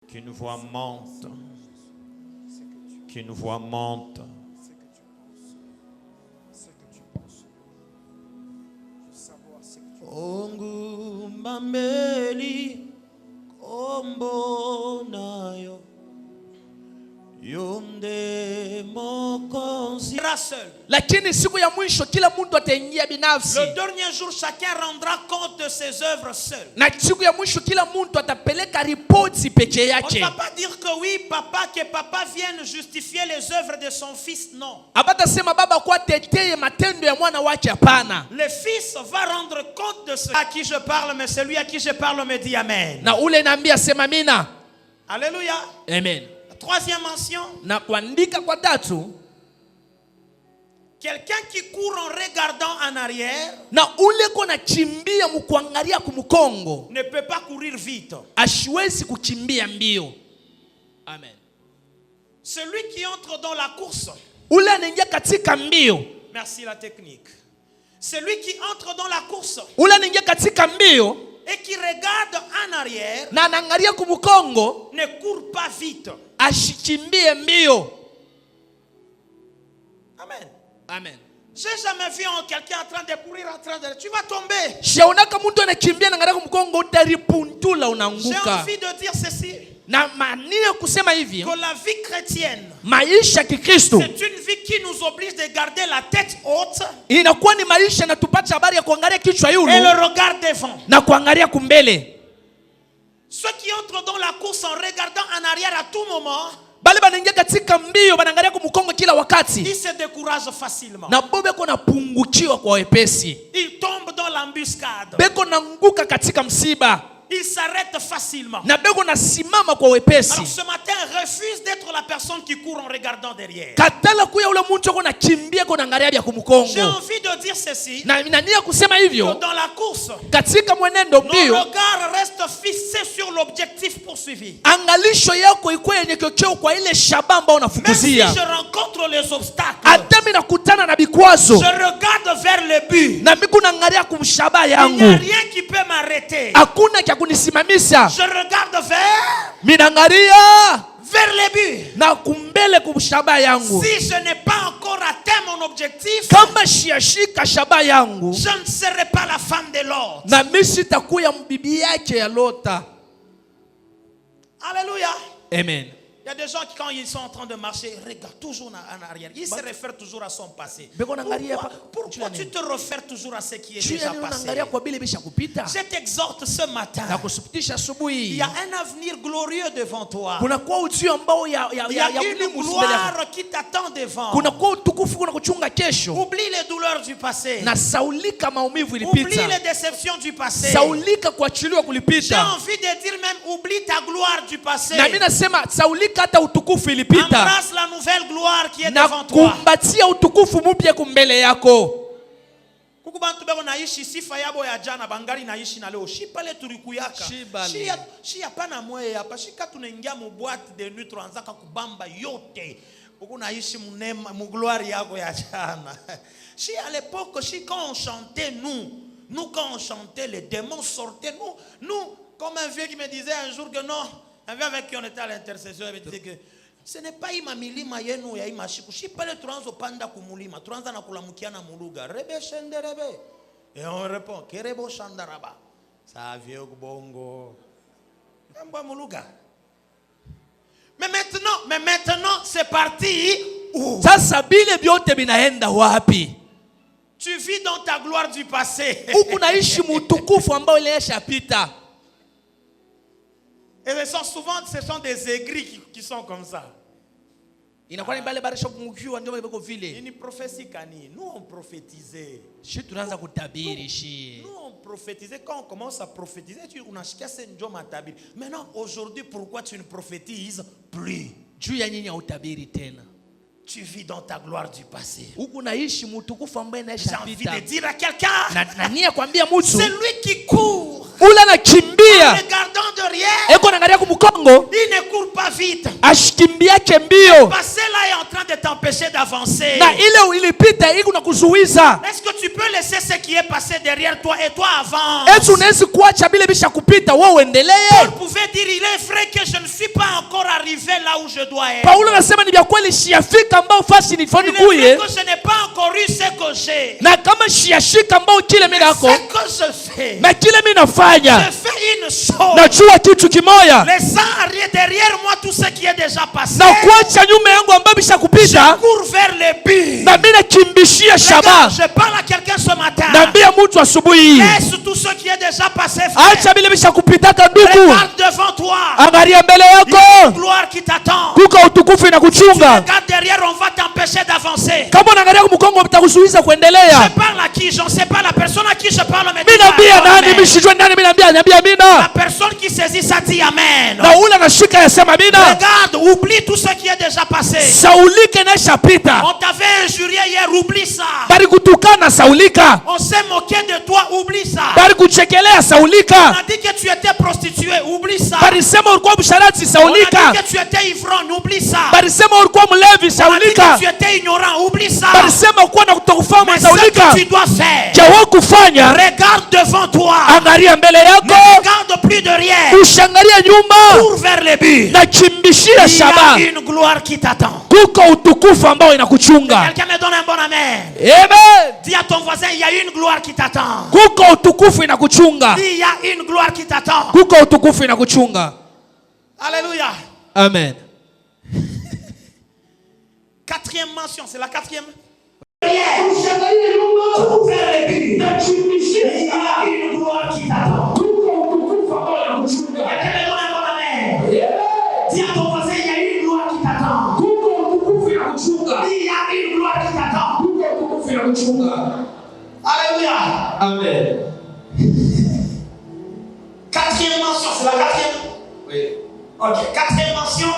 Qu'une voix monte. Qu'une voix monte. Ongu mameli kombo nayo yonde mokonzi seul. Lakini siku ya mwisho kila mtu ataingia binafsi. Le dernier jour chacun rendra compte de ses œuvres seul. Na siku ya mwisho kila mtu atapeleka ripoti peke yake. On ne va pas dire que oui papa vienne justifier les œuvres de son fils, non. Abata sema baba kwa teteye matendo ya mwana wake, hapana. Le fils va rendre compte de ce à qui je parle, mais celui à qui je parle me dit amen. Na ule naambia sema mina. Alléluia. Amen. Troisième mention. Na kuandika kwa tatu, quelqu'un qui court en regardant en arrière na ule kona chimbia mkuangalia kumukongo ne peut pas courir vite. Ashiwezi kuchimbia mbio. Amen. Celui qui entre dans la course. Ule anaingia katika mbio. Merci la technique. Celui qui entre dans la course. Ule anaingia katika mbio et qui regarde en arrière na anaangalia kumukongo ne court pas vite. Ashichimbie mbio. Amen. Amen. J'ai jamais vu quelqu'un en train de courir, tu vas tomber. J'ai envie de dire ceci. Que la vie chrétienne, c'est une vie qui nous oblige de garder la tête haute et le regard devant. Ceux qui entrent dans la course en regardant en arrière à tout moment, ils se découragent facilement. Ils tombent dans l'embuscade. Il s'arrête facilement. Alors ce matin, refuse d'être la personne qui court en regardant derrière. J'ai envie de dire ceci. Que dans la course, nos regards restent fixés sur l'objectif poursuivi. Même si je rencontre les obstacles, je regarde vers le but. Il n'y a rien qui peut m'arrêter. Je regarde vers le but. Si je n'ai pas encore atteint mon objectif, je ne serai pas la femme de l'autre. Alléluia. Amen. Il y a des gens qui, quand ils sont en train de marcher, regardent toujours en arrière. Ils se réfèrent toujours à son passé. Pourquoi tu te réfères toujours à ce qui est déjà passé? Je t'exhorte ce matin. Il y a un avenir glorieux devant toi. Il y a une gloire qui t'attend devant. Oublie les douleurs du passé. Oublie les déceptions du passé. J'ai envie de dire même, oublie ta gloire du passé. Embrasse la nouvelle gloire qui est devant toi. Kuku bantu beko naishi sifa yabo ya jana bangali naishi na leo. Shipale tulikuyaka. Shi hapana mwe hapa. Shika tunaingia mu boîte de nuit tuanzaka kubamba yote. Kuku naishi munema mu gloire yako ya jana. Shi à l'époque, quand on chantait nous quand on chantait les démons sortaient nous comme un vieux qui me disait un jour que non. Un vieux avec qui on était à l'intercession, il me disait que ce n'est pas imamilima yenu ya imashiku. Si pas le transo panda kumulima, transa na kulamukia na muluga. Rebe shende rebe. Et on répond, kerebo shandaraba. Ça vieux bongo. Mba muluga. Mais maintenant, c'est parti. Sasa bile byote binaenda wapi? Tu vis dans ta gloire du passé. Ukunaishi mutukufu ambao ilishapita. Et souvent, ce sont des aigris qui sont comme ça. Une prophétie kani. Nous on prophétisait. Nous on prophétisait. Quand on commence à prophétiser, maintenant, aujourd'hui, pourquoi tu ne prophétises plus? Tu vis dans ta gloire du passé. J'ai envie de dire à quelqu'un, celui qui court en regardant derrière, il ne court pas vite. Passer là est en train de t'empêcher d'avancer. Na ile ilipita iko na kuzuiza. Est-ce que tu peux laisser ce qui est passé derrière toi et toi avance? Etu unaweza kuacha bile bisha kupita wewe uendelee. Paul pouvait dire, il est vrai que je ne suis pas encore arrivé là où je dois être. Paulo anasema ni vya kweli siafika ambao fasi nifanye Il est kuye. vrai que je n'ai pas encore eu ce que j'ai. Na kama siashika ambao kile mimi nako. Ce que je fais. Na kile mimi nafanya. Je fais une chose. Najua kitu kimoja. Laissant derrière moi tout ce qui est déjà passé. Na kuacha nyuma yangu ambao bisha kupita. Je cours vers le but. Na mimi nakimbishia shaba. Je parle à quelqu'un ce matin. Naambia mtu asubuhi. Laisse tout ce qui est déjà passé, frère. Acha bile bisha kupita ndugu. Regarde devant toi. Angalia mbele yako. Gloire qui t'attend. Kuko utukufu inakuchunga. Regarde derrière, on va t'empêcher d'avancer. Kama unaangalia mkongo utakuzuiza kuendelea. Je parle à qui? Je ne sais pas la personne à qui je parle mais Mimi naambia nani mishijwe nani mimi naambia amina. La personne qui saisit ça dit amen. Na ule anashika yasema amina. Regarde, oublie tout ce qui est déjà passé. Saulika na shapita. On t'avait injurié hier, oublie ça. Bali kutukana Saulika. On s'est moqué de toi, oublie ça. Bali kuchekelea Saulika. On a dit que tu étais prostituée, oublie ça. Bali sema ulikuwa msharati Saulika. On a dit que tu étais ivrogne, oublie ça. Bali sema ulikuwa mlevi Saulika. On a dit que tu étais ignorant, oublie ça. Bali sema ulikuwa na kutokufahamu Saulika. Ce que tu dois faire. Jawo kufanya. Regarde devant toi. Angalia mbele yako. Ne regarde plus derrière. Ushangalia nyuma. Cours vers le but. Na chimbishia shaba. Il y a une gloire qui t'attend. Kuko utukufu ambao inakuchunga. Quelqu'un me donne un bon amen. Amen. Dis à ton voisin, il y a une gloire qui t'attend. Kuko utukufu inakuchunga. Dis, il y a une gloire qui t'attend. Kuko utukufu inakuchunga. Alléluia. Amen. Quatrième mention, c'est la quatrième. Dis à ton voisin, il y a une gloire qui t'attend. Dis, il y a une gloire qui t'attend. Alléluia. Amen. Quatrième mention, c'est la quatrième. Oui. Ok, quatrième mention.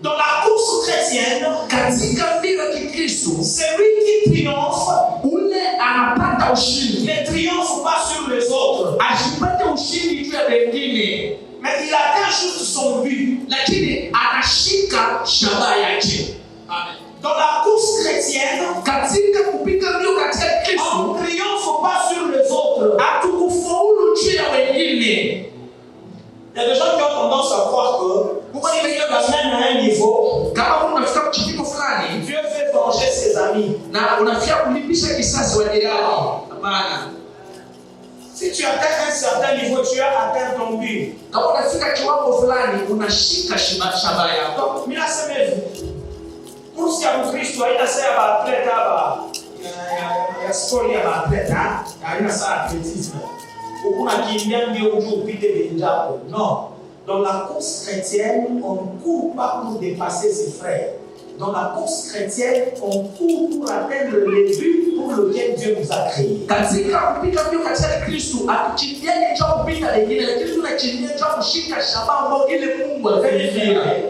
Dans la course chrétienne, celui qui triomphe ne triomphe pas sur les autres. Mais il atteint juste son but. Dans la course chrétienne, on ne triomphe pas sur les autres. Il y a des gens qui ont tendance à croire que si tu amènes à un niveau, Dieu fait venger ses amis. Si tu atteins un certain niveau, tu as atteint ton but. Donc, mila semevi. Pour si à Kristo haina saa ya athlète ya sport ya athlète haina saa athlétisme. Unakimbia mbio ujue upite benjapo. Non. Dans la course chrétienne, on ne court pas pour dépasser ses frères. Dans la course chrétienne, on court pour atteindre le but pour lequel Dieu nous a créés.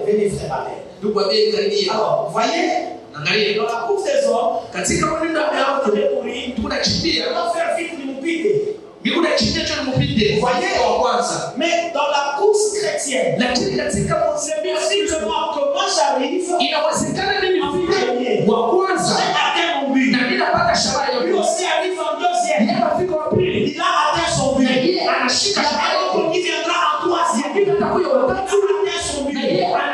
Venez frère. Alors, voyez, dans la course des hommes, on va faire vite nous piquer. Vous voyez, mais dans la course chrétienne, c'est possiblement comment j'arrive en premier. J'ai atteint mon but. Lui aussi arrive en deuxième. Il a atteint son but. Il y a un autre qui viendra en troisième. Il a atteint son but.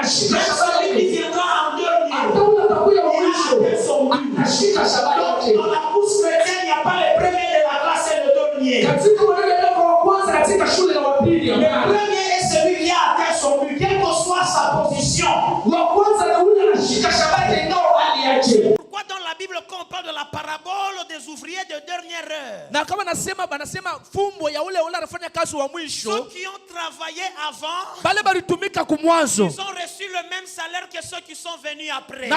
Celui qui viendra en dernier. Il a atteint son but. Dans la course chrétienne, il n'y a pas les premiers de la classe et le dernier. Le premier est celui qui a atteint son but, quelle que soit sa position. Pourquoi dans la Bible, quand on parle de la parabole des ouvriers de dernière heure, ceux qui ont travaillé avant, ils ont reçu le même salaire que ceux qui sont venus après. Dieu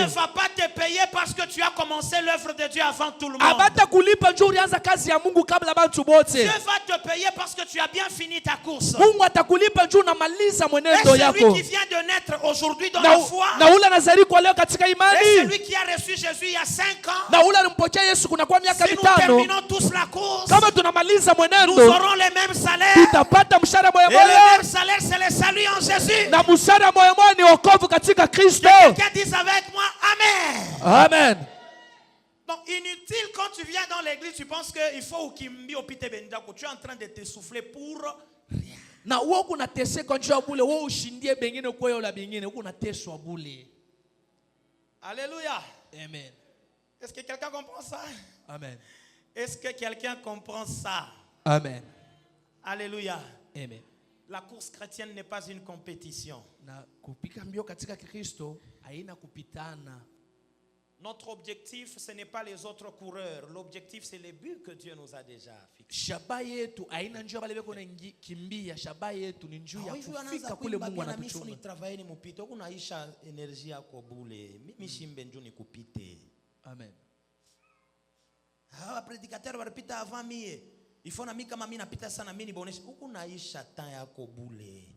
ne va pas te payer parce que tu as commencé l'œuvre de Dieu avant tout le monde. Dieu va te payer parce que tu as bien fini ta course. Et celui qui vient de naître aujourd'hui dans la foi, et celui qui a reçu Jésus il y a 5 ans, si nous terminons tous la course, nous aurons les mêmes salaires. Et le même salaire, c'est le salut en na busara moyo moyo ni wokovu katika Kristo. Quelqu'un dit avec moi, Amen. Amen. Donc, inutile quand tu viens dans l'église, tu penses qu'il faut ukimbi opite bendako. Tu es en train de t'essouffler pour rien. Na wewe unateseka njoo bule, wewe ushindie bengine kwa hiyo la bengine, wewe unateswa bule. Alléluia. Amen. Est-ce que quelqu'un comprend ça? Amen. Est-ce que quelqu'un comprend ça? Amen. Alléluia. Amen. La course chrétienne n'est pas une compétition. Na kupika mbio katika Kristo haina kupitana. Notre objectif, ce n'est pas les autres coureurs. L'objectif, c'est le but que Dieu nous a déjà fixé. Shaba yetu haina njia bale beko kimbia, shaba yetu ni njia kufika kule Mungu anatuchunga. Ni travailler ni mupite, unaisha energie yako bule. Mimi shimbe njoo nikupite. Amen. Ah, prédicateur walipita avant mie. Il faut na mimi kama mimi napita sana mimi niboneshe huku naisha temps yako bule.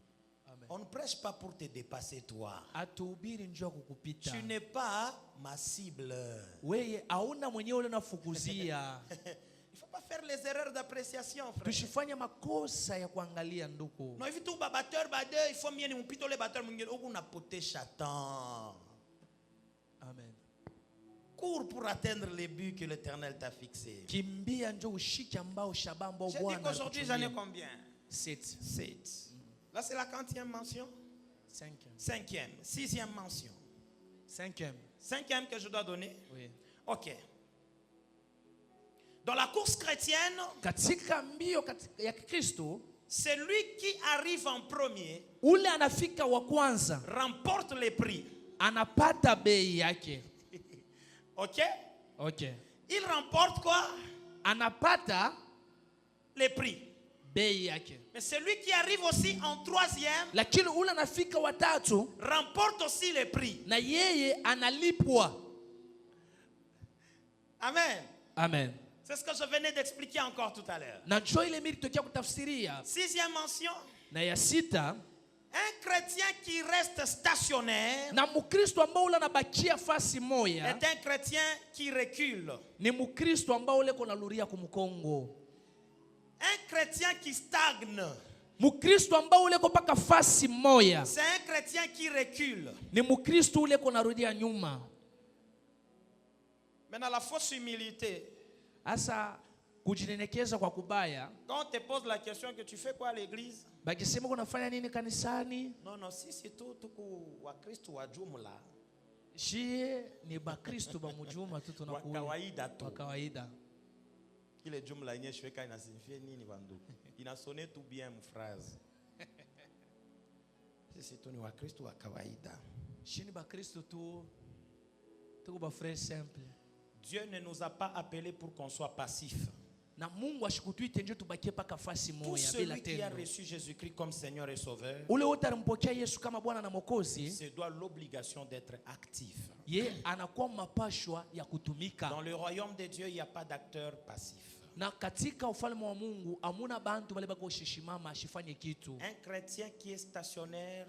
On ne prêche pas pour te dépasser toi. Atuhubiri njoo kukupita. Tu n'es pas ma cible. Wewe hauna mwenyewe ule nafukuzia. Il faut pas faire les erreurs d'appréciation, frère. Tushifanye makosa ya kuangalia ndugu. Non, hivi tu babatteur bade, il faut mie ni mpito le batteur mwingine huku napotesha temps. Amen. Cours pour atteindre les buts que l'Éternel t'a fixés. Kimbia njoo ushike ambao shabamba J'ai dit qu'aujourd'hui j'en ai combien? 7. 7. Là c'est la 40e mention. 5e. 6e mention. 5e que je dois donner. Oui. Ok. Dans la course chrétienne, katika mbio ya Kristo, celui qui arrive en premier, ule anafika wa kwanza, remporte les prix. Anapata bei yake. Ok? Ok. Il remporte quoi? Anapata les prix. Bei yake. Mais celui qui arrive aussi en troisième, lakini ule anafika wa tatu, remporte aussi les prix. Na yeye analipwa. Amen. Amen. C'est ce que je venais d'expliquer encore tout à l'heure. Na njoo ile mimi nitokea kutafsiria. 6e mention. Na ya sita, un chrétien qui reste stationnaire, na mukristo ambao ule anabakia fasi moya, est un chrétien qui recule. Ni mukristo ambao ule kona luria kumkongo. Un chrétien qui stagne, mukristo ambao ule kopaka fasi moya, c'est un chrétien qui recule. Ni mukristo ule kona rudia nyuma. Maintenant la fausse humilité. Asa kujinyenyekeza kwa kubaya. Quand on te pose la question que tu fais quoi à l'église? Bakisema unafanya nini kanisani? Non, si tu tuku wa Kristo wa jumla. Shie ni ba Kristo ba mujuma tu tunakuwa. Wa kawaida tu. Wa kawaida. Ile jumla yenyewe shweka inasinifia nini bandu? Inasone tu bien phrase. Sisi tu ni wa Kristo wa kawaida. Shie ni ba Kristo tu tuko ba frère simple. Dieu ne nous a pas appelés pour qu'on soit passif. Na Mungu ashikutuite nje tubakie paka fasi moya bila tendo. Tout celui qui a reçu Jésus-Christ comme Seigneur et Sauveur, ule wote alimpokea Yesu kama Bwana na Mwokozi, se doit l'obligation d'être actif. Ye anakuwa mapashwa ya kutumika. Dans le royaume de Dieu, il n'y a pas d'acteur passif. Na katika ufalme wa Mungu amuna bantu bale bako shishimama ashifanye kitu. Un chrétien qui est stationnaire,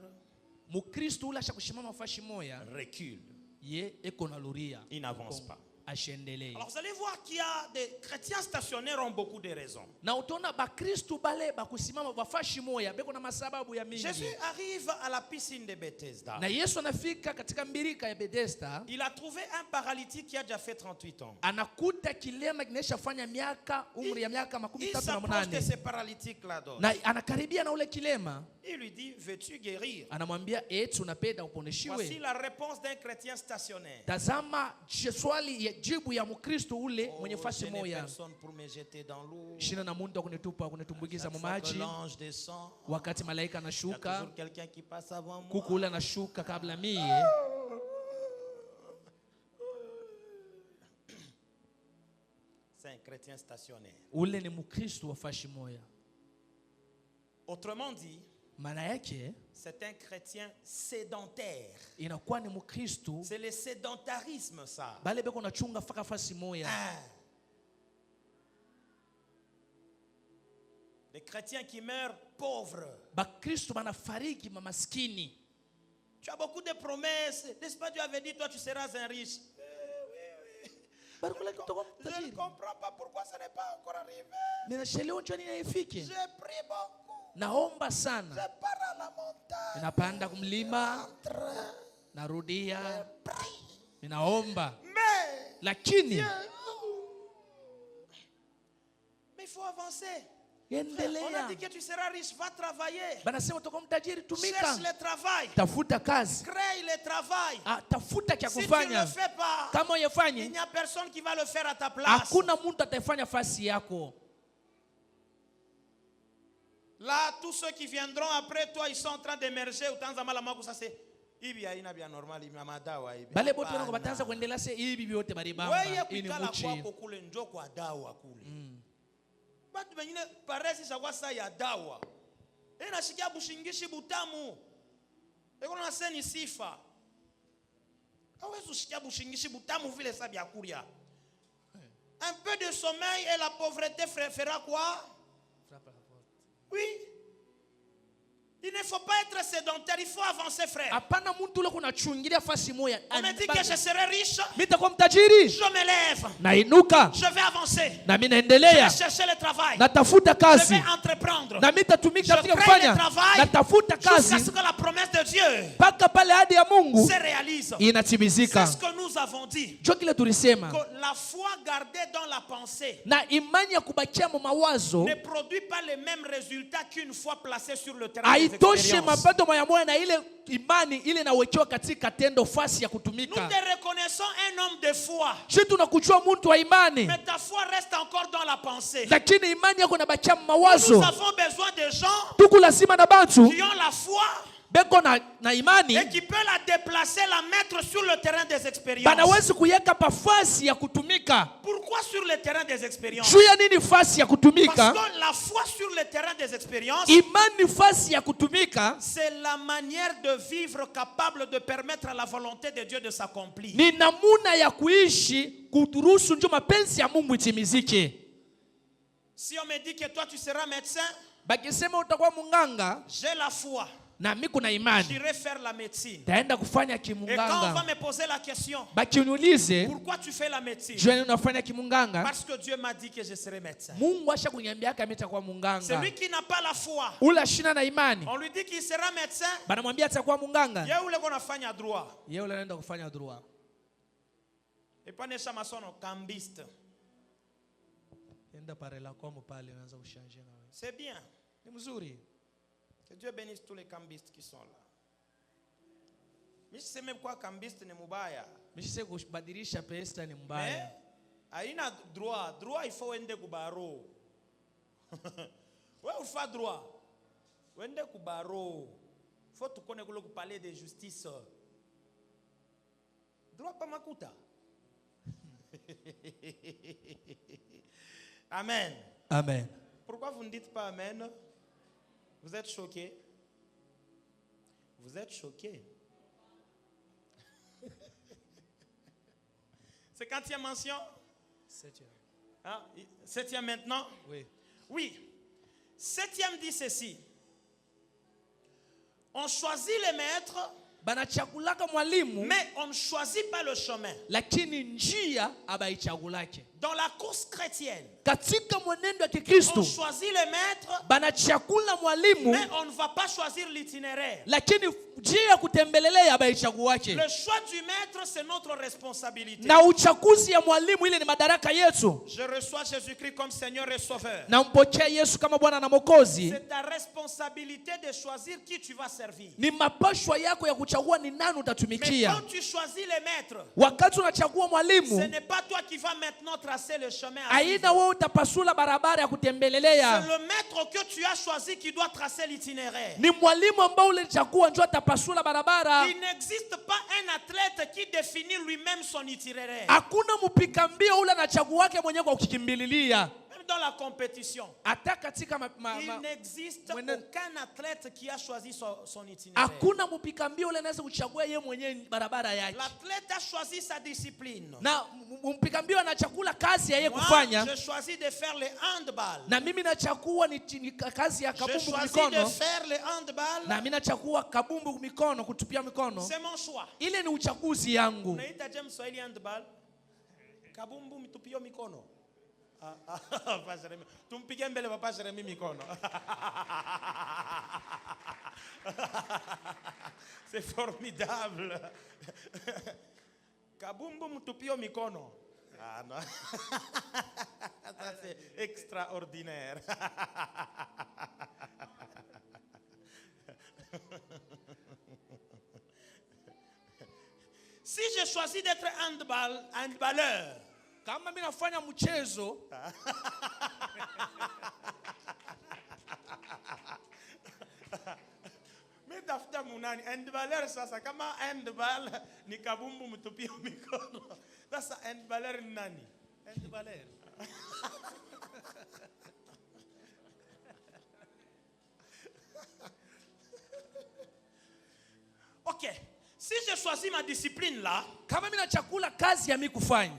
mukristo ule ashakushimama fashi moya, recule. Ye eko na luria. Il n'avance pas. Alors vous allez voir qu'il y a des chrétiens stationnaires ont beaucoup de raisons. Na utona ba Kristo bale bakusimama bafashi moya beko na masababu ya mingi. Jésus arrive à la piscine de Bethesda. Na Yesu anafika katika mbirika ya Bethesda. Il a trouvé un paralytique qui a déjà fait 38 ans. Anakuta kilema kinesha fanya miaka umri ya miaka 38. Il s'approche de ce paralytique là d'autre. Na anakaribia na ule kilema. Il lui dit, veux-tu guérir? Anamwambia eti unapenda uponeshiwe. Voici la réponse d'un chrétien stationnaire. Tazama swali jibu ya mukristo ule mwenye fasi moya. Shina na muntu kunitupa kunitumbukiza mumaji. Wakati malaika anashuka, kuku ule anashuka kabla mie. C'est un chrétien stationnaire. Ule ni mukristo wa fashi moya. Autrement dit, maana yake c'est un chrétien sédentaire. Inakuwa ni mukristo. C'est le sédentarisme ça. Bale beko na chunga faka fasi moya. Des chrétiens qui meurent pauvres. Ba Kristo banafariki mamaskini. Tu as beaucoup de promesses. N'est-ce pas Dieu avait dit toi tu seras un riche. Je ne comprends pas pourquoi ça n'est pas encore arrivé. J'ai pris beaucoup. Naomba sana. Je pars à la mort. Ninapanda kumlima, narudia, ninaomba. Lakini mais il faut avancer. On endelea. a dit que tu seras riche, va travailler. Banasema utakuwa mtajiri, tumika. Cherche le travail. Tafuta kazi. Crée le travail. Tafuta cha Si tu ne kufanya. le fais pas, Kama il uyefanyi, n'y a personne qui va le faire à ta place. hakuna mtu atafanya fasi yako. Là, tous ceux qui viendront après toi, ils sont en train d'émerger. Ça c'est ibi haina bia normal ibi madawa ibi. Bale bote wanako bataanza kuendelea sasa hivi biote bari bamba. Wewe Ini kukala muchi. kwako kule njoo kwa dawa kule. Batu bengine paresi sawa saa ya dawa. Nasikia bushingishi butamu. Eko na seni sifa. Hawezi usikia bushingishi butamu vile sabi ya kulia. Un peu de sommeil et la pauvreté fera quoi? Oui. Il ne faut pas être sédentaire, il faut avancer, frère. Hapana mtu ule kuna chungilia fasi moja. On me dit que je serai riche. Nitakuwa mtajiri. Je me lève. Nainuka. Je vais avancer. Na mimi Je naendelea. vais chercher le travail. Natafuta Je kazi. vais entreprendre. Na mimi nitatumika katika Je crée kufanya. le travail. Natafuta Jusqu'à kazi. ce que la promesse de Dieu Paka pale ahadi ya Mungu se réalise. inatimizika. C'est ce que nous avons dit. Cho kile tulisema. Que la foi gardée dans la pensée Na imani ya kubakia mu mawazo ne produit pas les mêmes résultats qu'une fois placée sur le terrain des haitoshe expériences. mapato moya na ile imani ile inawekewa katika tendo fasi ya Nous kutumika. te reconnaissons un homme de foi. Sisi tunakuchua mtu wa imani. Mais ta foi reste encore dans la pensée. Lakini imani yako inabakia mu Nous mawazo. avons besoin de gens Tuko lazima na bantu qui ont la foi beko na imani et qui peut la déplacer, la mettre sur le terrain des expériences. banawezi kuyeka pa fasi ya kutumika. Pourquoi sur le terrain des expériences? Juu ya nini fasi ya kutumika? Parce que la foi sur le terrain des expériences, Imani fasi ya kutumika c'est la manière de vivre capable de permettre à la volonté de Dieu de s'accomplir. ni namuna ya kuishi kuturuhusu njo mapenzi ya Mungu itimizike. Si on me dit que toi tu seras médecin, Bakisema utakuwa munganga, j'ai la foi. na mimi kuna imani J'irai faire la médecine. taenda kufanya Et quand on va kimunganga. me poser la question, Bakiniulize pourquoi tu fais la médecine? juu ya unafanya kimunganga, Parce que Dieu m'a dit que je serai médecin. Mungu asha kuniambia kama nitakuwa munganga. Celui qui n'a pas la foi, Ula shina na imani, on lui dit qu'il sera médecin. banamwambia atakuwa munganga. Yeye ule kona fanya droit. Yeye ule anaenda kufanya droit. Et pas nesha masono cambiste. Enda parela kwa pale unaanza kushanje na wewe. C'est bien. Ni mzuri. Que Dieu bénisse tous les cambistes qui sont là. Mais je sais même quoi cambiste ni mubaya. Mishise kubadilisha pesa ni Mais mbaya. haina droit. Droit il faut ende kubaro. Ouais, il faut droit. Wende kubaro. Faut tu connais kule kupalais de justice. Droit pas makuta. Amen. Amen. Pourquoi vous ne dites pas amen? Vous êtes choqués? Vous êtes choqués? C'est quantième mention? Septième. Hein? Septième maintenant? Oui. Oui. Septième dit ceci. On choisit les maîtres, Banachakulaka mwalimu, mais on ne choisit pas le chemin. lakini njia abaichagulake. Dans la course chrétienne, Katika mwenendo wa on Kikristo choisit les maîtres, banachakula mwalimu, mais on ne va pas choisir l'itinéraire. lakini njia ya kutembelelea abaichaguake. Le choix du maître, c'est notre responsabilité. Na uchaguzi ya mwalimu ile ni madaraka yetu. Je reçois Jésus-Christ comme Seigneur et Sauveur. Na mpokea Yesu kama Bwana na Mwokozi. C'est ta responsabilité de choisir qui tu vas servir. Ni mapashwa yako ya kuchagua ni nani Mais utatumikia. quand tu choisis les maîtres, Wakati unachagua ce mwalimu, n'est pas toi qui vas maintenant tracer le chemin à suivre. aina wewe utapasula barabara ya C'est kutembelelea. le maître que tu as choisi qui doit tracer l'itinéraire. Ni mwalimu ambao ulichagua ndio atapasula barabara. Il n'existe pas un athlète qui définit lui-même son itinéraire. Hakuna mpika mbio ule anachagua wake mwenyewe kwa kukimbililia. Même dans la compétition, Hata katika il n'existe mwenendo- aucun athlète qui a choisi son itinéraire. hakuna mpika mbio ule anaweza kuchagua yeye mwenyewe barabara yake. L'athlète a choisi sa discipline. Na mpika mbio anachakula kazi ya yeye Moi, kufanya. je choisis de faire le handball. Na mimi nachakua ni kazi ya Je kabumbu choisis mikono. de faire le handball. Na mimi nachakua kabumbu mikono, kutupia mikono. C'est mon choix. Ile ni uchaguzi yangu. Unaita James Swahili handball. Kabumbu mitupio mikono. Papa Jeremy. Tumpige mbele Papa Jeremy mikono. c'est formidable. Kabumbu mutupio mikono. Ah non. Ça c'est extraordinaire. Si je choisis d'être handballeur, kama mimi nafanya mchezo mimi tafuta munani handballeur sasa, kama handball ni kabumbu mtupio mikono, sasa handballeur ni nani? handballeur Ok, si je choisis ma discipline là, kama mimi nachakula kazi ya mimi kufanya,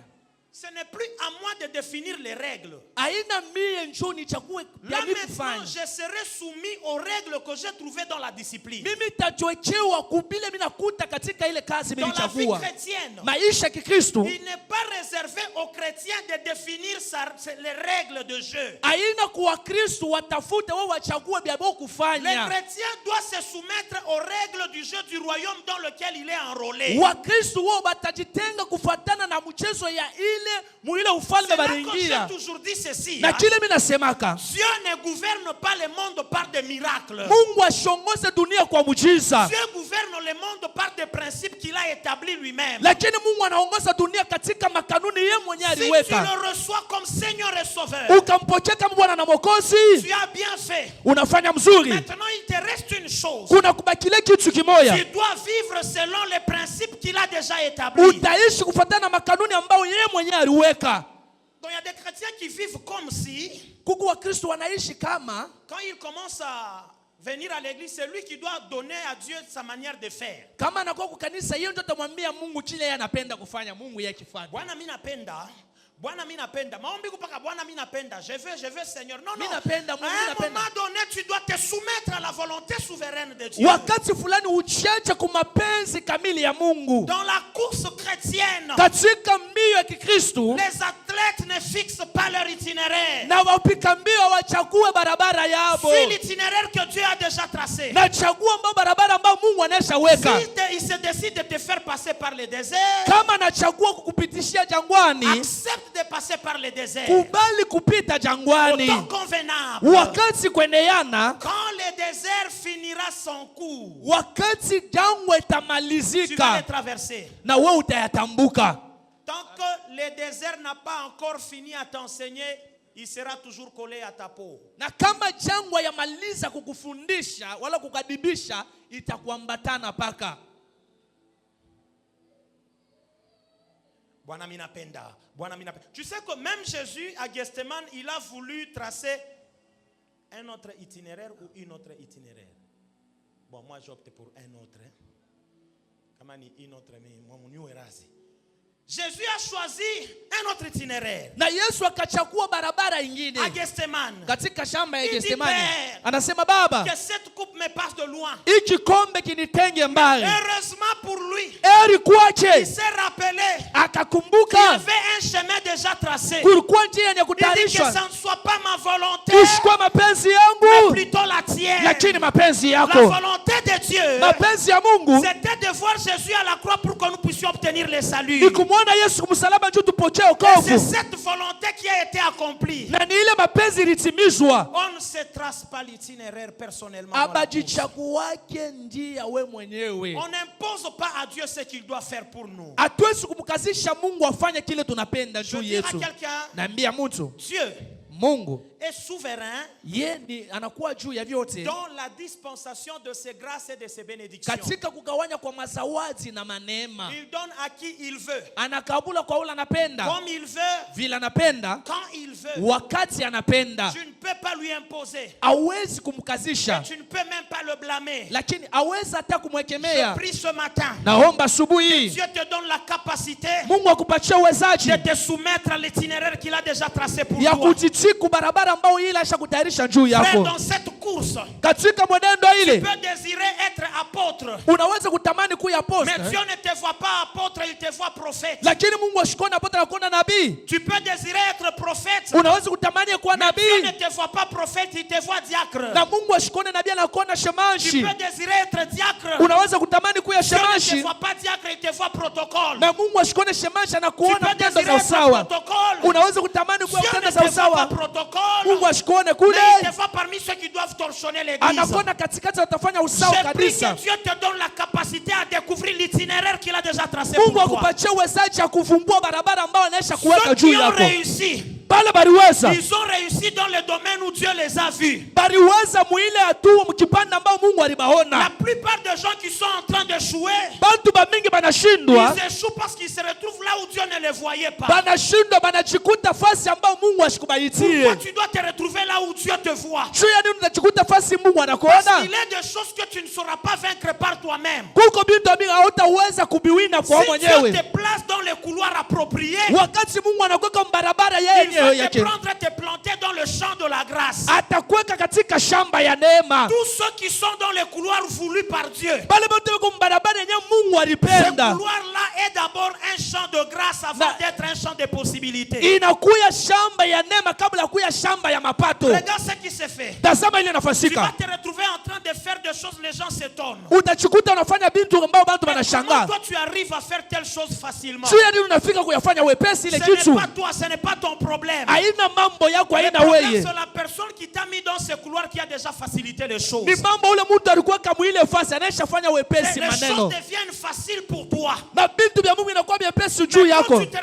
ce n'est plus à moi de définir les règles. aina mie njoo nichague Là ya mimi maintenant, kufanya. je serai soumis aux règles que j'ai trouvées dans la discipline. Mimi tachochewa kubile mimi nakuta katika ile kazi mimi Dans la vie nichagua. chrétienne, Maisha ya Kikristo il n'est pas réservé aux chrétiens de définir les règles de jeu. aina kuwa Kristo watafute wao wachague bia bao Les kufanya. chrétiens doivent se soumettre aux règles du jeu du royaume dans lequel il est enrôlé. Wakristo wao batajitenga kufuatana na mchezo ya ile muile ufalme C'est là que baringia. j'ai toujours dit ceci. Na kile mimi nasemaka, Dieu ne gouverne pas le monde par des miracles. Mungu ashongoze dunia kwa muujiza. Dieu gouverne le monde par des principes qu'il a établis lui-même. Lakini Mungu anaongoza dunia katika makanuni yeye mwenyewe Si tu aliweka. le reçois comme Seigneur et Sauveur, Ukampokea kama Bwana na Mwokozi, tu as bien fait. unafanya mzuri. Maintenant, il te reste une chose. Kuna kubakilia kitu kimoja. Tu dois vivre selon les principes qu'il a déjà établis. Utaishi kufuatana na makanuni ambayo yeye mwenyewe aliweka. Donc il y a des chrétiens qui vivent comme si, Kuku wa Kristo wanaishi kama quand ils commencent à venir à l'église, c'est lui qui doit donner à Dieu sa manière de faire. kama anakuwa kwa kanisa, yeye ndio atamwambia Mungu kile yeye anapenda kufanya, Mungu yeye akifanya. Bwana mimi napenda, Bwana mimi napenda. Maombi kupaka Bwana mimi napenda. Je veux Seigneur. Non, non. Mimi napenda, Mungu À un napenda. moment donné, tu dois te soumettre à la volonté souveraine de Dieu. Wakati fulani uchache kwa mapenzi kamili ya Mungu. Dans la course chrétienne, Katika mbio ya Kikristo, les athlètes ne fixent pas leur itinéraire. na wapika mbio wachague barabara yabo. C'est l'itinéraire que Dieu a déjà tracé. Na chagua ambao barabara ambao Mungu anashaweka. Si il se décide de te faire passer par le désert, Kama anachagua kukupitishia jangwani, accepte de passer par le désert. kubali kupita Au jangwani. temps convenable. Wakati kweneana, Quand le désert finira son cours, wakati jangwa tu vas le itamalizika, traverser. na wewe utayatambuka. Tant que le désert n'a pas encore fini à t'enseigner, il sera toujours collé à ta peau. Na kama jangwa yamaliza kukufundisha wala kukadibisha, itakuambatana paka. Bwana minapenda, Bwana minapenda. Tu sais que même Jésus à Gethsemane, il a voulu tracer un autre itinéraire ou une autre itinéraire. Bon, moi j'opte pour un autre. Comment une autre, mais moi mon new erase. Jésus a choisi un autre itinéraire. Na Yesu akachagua barabara ingine À Gethsemane. katika shamba ya Il dit, Gethsemane. Père, Anasema, Baba, que cette coupe me passe de loin. hiki kombe kinitenge mbali. Heureusement pour lui, Eri il kwake, s'est rappelé qu'il y akakumbuka avait un chemin déjà tracé. kulikuwa njia yenye Il dit que kutayarishwa. ça ne soit pas ma volonté, Isikuwa mapenzi mais yangu, plutôt la tienne. lakini mapenzi La yako. volonté de Dieu, Mapenzi ya Mungu c'était de voir Jésus à la croix pour que nous puissions obtenir le salut. ni kumwona Yesu kumsalaba juu tupokee Et c'est wokovu. cette volonté qui a été accomplie. Na ni ile mapenzi ilitimizwa. On ne se trace pas l'itinéraire personnellement. dans la course. Abajichaguake njia we mwenyewe. On n'impose pas à Dieu ce qu'il doit faire pour nous. Hatuwezi kumkazisha Mungu afanye kile tunapenda Je juu dis à yetu. quelqu'un, Naambia mtu, Dieu Mungu est souverain yeye ni anakuwa juu ya vyote dans la dispensation de ses grâces et de ses bénédictions. katika kugawanya kwa mazawadi na maneema. Il donne à qui il veut, Anakabula kwa ule anapenda, comme il veut, vile anapenda, quand il veut. wakati anapenda. Tu ne peux pas lui imposer. Hawezi kumkazisha, Tu ne peux même pas le blâmer. lakini hawezi hata Je kumwekemea. prie ce matin. Naomba asubuhi Dieu te donne la capacité Mungu akupatie uwezaji de te soumettre à l'itinéraire qu'il a déjà tracé pour ya toi. kujitiku barabara ambao ile ashakutayarisha juu Frère, yako. dans cette course, Katika mwenendo tu ile peux désirer être apôtre. Unaweza kutamani kuwa apôtre. Mais Dieu ne te voit pas apôtre, il te voit prophète. Lakini Mungu ashikona apôtre na kuona nabii. Tu peux désirer être prophète. Unaweza kutamani kuwa nabii. Dieu ne te voit pas prophète, il te voit diacre. Na Mungu ashikone nabii na kuona shemashi. Tu peux désirer être diacre. Unaweza kutamani kuwa shemashi. Dieu ne te voit pas diacre, il te voit protocole. Na Mungu ashikone shemashi na kuona tendo za usawa. Unaweza kutamani kuwa tendo za usawa. Mungu ashikone kule. Il te voit parmi ceux qui doivent torchonner l'église. Anakuona katikati watafanya usawa kabisa. Dieu te donne la capacité à découvrir l'itinéraire qu'il a déjà tracé Mungu pour toi. akupatia uwezaji wa kuvumbua barabara ambayo anaisha kuweka juu yako. Réussi. Ils ont réussi dans le domaine où Dieu les a vus. La plupart des gens qui sont en train d'échouer, ils échouent parce qu'ils se retrouvent là où Dieu ne les voyait pas. Pourquoi tu dois te retrouver là où Dieu te voit? Parce qu'il est des choses que tu ne sauras pas vaincre par toi-même. Si Dieu te place dans les couloirs appropriés, il va te prendre et te planter dans le champ de la grâce. Tous ceux qui sont dans les couloirs voulus par Dieu, ce couloir-là est d'abord un champ de grâce avant d'être un champ de possibilités. Regarde ce qui se fait. Tu vas te retrouver en train de faire des choses, les gens s'étonnent. Comment toi tu arrives à faire telle chose facilement? Ce n'est pas toi, ce n'est pas ton problème. Le problème, c'est la personne qui t'a mis dans ce couloir qui a déjà facilité les choses. Les choses deviennent faciles pour toi. Quand tu te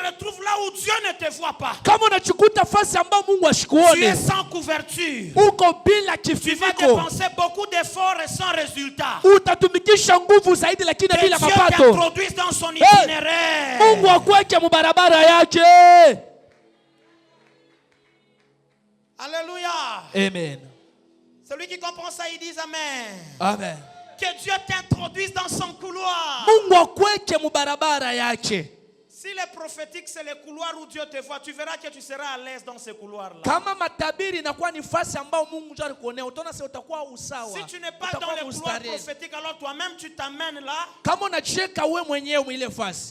retrouves là où Dieu ne te voit pas, tu es sans couverture. Tu vas dépenser beaucoup d'efforts et sans résultat. Que Dieu t'introduise dans son itinéraire. Alléluia. Amen. Celui qui comprend ça, il dit Amen. Amen. Que Dieu t'introduise dans son couloir. Si les prophétiques c'est le couloir où Dieu te voit, tu verras que tu seras à l'aise dans ce couloir-là. Si tu n'es pas dans le couloir prophétique, alors toi-même tu t'amènes là.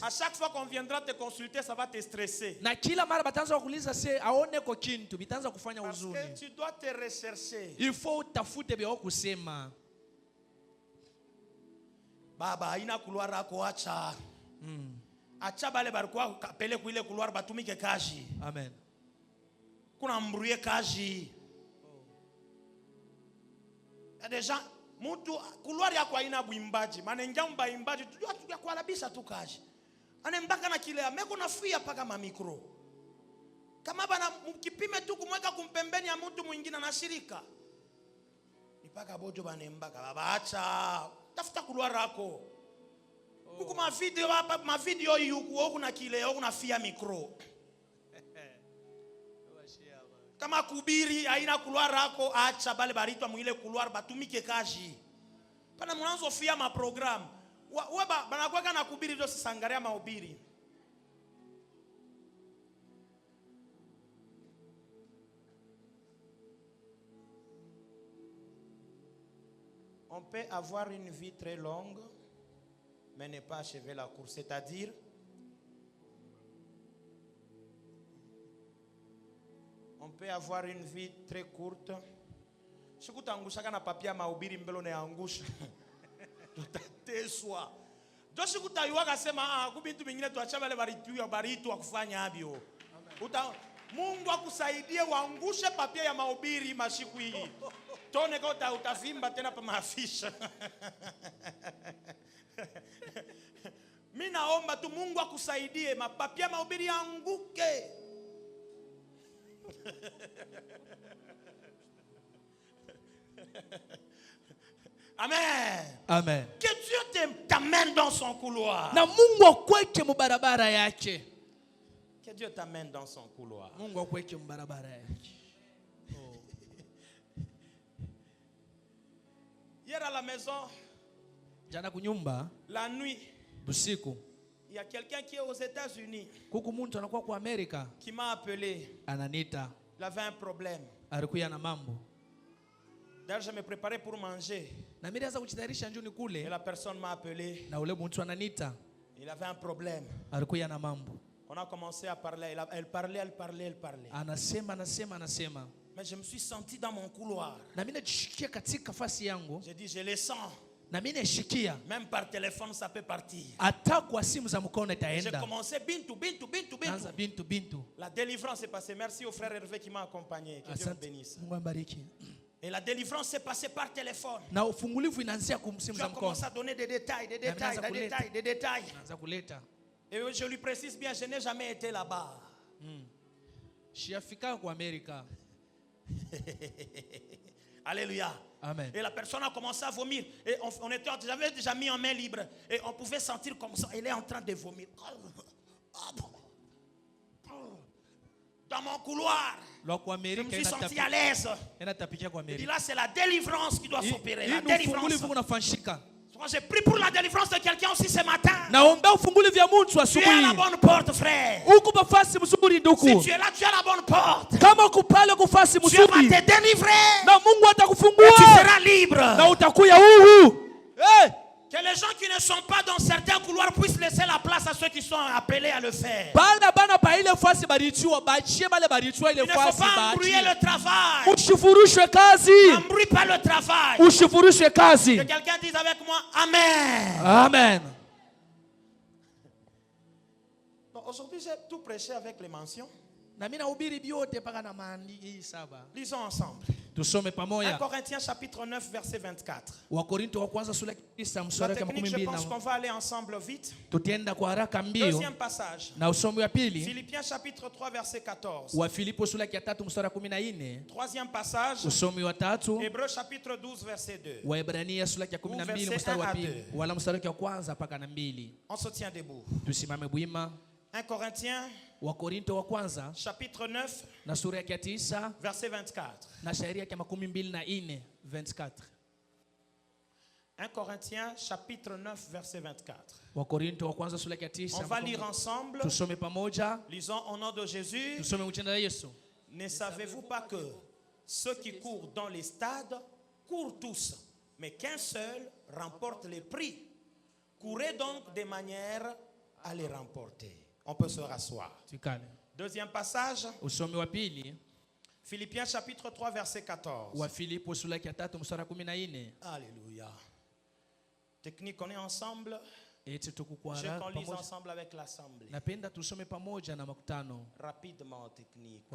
À chaque fois qu'on viendra te consulter, ça va te stresser. Parce que tu dois te rechercher. Baba, ina couloir ako acha. Acha bale barikuwa kapele kuile couloir batumike kaji. Amen. Kuna mbruye kaji. Des gens mtu couloir yako haina buimbaji. Manenja mbaimbaji tujua tuyakwalabisha tu kaji. Anembaka na kile ameko nafuia paka ma micro. Kama bana mkipime tu kumweka kumpembeni ya mtu mwingine na shirika. Nipaka bojo banembaka baba acha tafuta couloir yako. Kuku ma video yuko kuna kile kuna fia micro. Kama kubiri haina couloir yako acha bale baritwa mwile couloir batumike kaji. Pana mwanzo fia ma program. Weba banakweka na kubiri ndio sisangaria mahubiri. On peut avoir une vie très longue, mais ne pas achever la course. C'est-à-dire, on peut avoir une vie très courte. Shikutangusha na papia mahubiri mbele na angusha. Tutateswa. Joshi kutayuaga sema kubintu bingine tuacha wale baritu wakufanya abio. Mungu akusaidie uangushe papia ya mahubiri mashiku hii. Tone kota utavimba tena pa maafisha. Mimi naomba tu Mungu akusaidie mapapia mahubiri yanguke. Amen. Amen. Que Dieu t'amène dans son couloir. Na Mungu akweke mubarabara yake. Que Dieu t'amène dans son couloir. Mungu akweke mubarabara yake. Hier à la maison, jana kunyumba, la nuit, busiku, il y a quelqu'un qui est aux États-Unis kuku muntu anakuwa kwa Amerika qui m'a appelé. Ananita. Il avait un problème. Alikuwa na mambo. D'ailleurs, je me préparais pour manger. Na mimi naanza kujitayarisha njoo nikule. Et la personne m'a appelé. Na ule mtu ananiita. Il avait un problème. Alikuwa na mambo. On a commencé à parler. Elle parlait. Anasema. Mais je me suis senti dans mon couloir. Na mimi najishikia katika fasi yangu. J'ai dit, je le sens. Na mimi nashikia. Même par téléphone, ça peut partir. Hata kwa simu za mkono itaenda. J'ai commencé bintu. Naanza bintu. La délivrance est passée. Merci au frère Hervé qui m'a accompagné. Que Dieu vous bénisse. Mungu ambariki. Et la délivrance s'est passée par téléphone. Na ufungulivu inaanzia kumsimu za mkono. Je commence à donner des détails. Naanza kuleta. Et je lui précise bien, je n'ai jamais été là-bas. Shiafika kwa Amerika. Alléluia. Amen. Et la personne a commencé à vomir. Et j'avais déjà mis en main libre. Et on pouvait sentir comme ça. Elle est en train de vomir. Dans mon couloir. Je me suis senti à l'aise. Et là, c'est la délivrance qui doit s'opérer. La délivrance. Moi, j'ai prié pour la délivrance de quelqu'un aussi ce matin. Tu es à la bonne porte, frère. Si tu es là, tu es à la bonne porte. Dieu va te délivrer. Et tu seras libre. Que les gens qui ne sont pas dans certains couloirs puissent laisser la place à ceux qui sont appelés à le faire. Il ne faut pas embrouiller le travail. N'embrouille pas le travail. Que quelqu'un dise avec moi Amen. Amen. Aujourd'hui, j'ai tout prêché avec les mentions. Lisons ensemble. 1 Corinthiens chapitre 9 verset 24. La technique, je pense qu'on va aller ensemble vite. Deuxième passage. Philippiens chapitre 3 verset 14. Troisième passage. Hébreux chapitre 12 verset 2. On se tient debout. 1 Corinthiens chapitre 9 verset 24. 1 Corinthiens chapitre 9 verset 24. On va lire ensemble. Lisons au nom de Jésus. Ne savez-vous pas que ceux qui courent dans les stades courent tous, mais qu'un seul remporte les prix? Courez donc de manière à les remporter. On peut se rasseoir. Deuxième passage. Philippiens chapitre 3 verset 14. Alléluia. Technique, on est ensemble. Je qu'on lise ensemble avec l'assemblée. Rapidement, technique.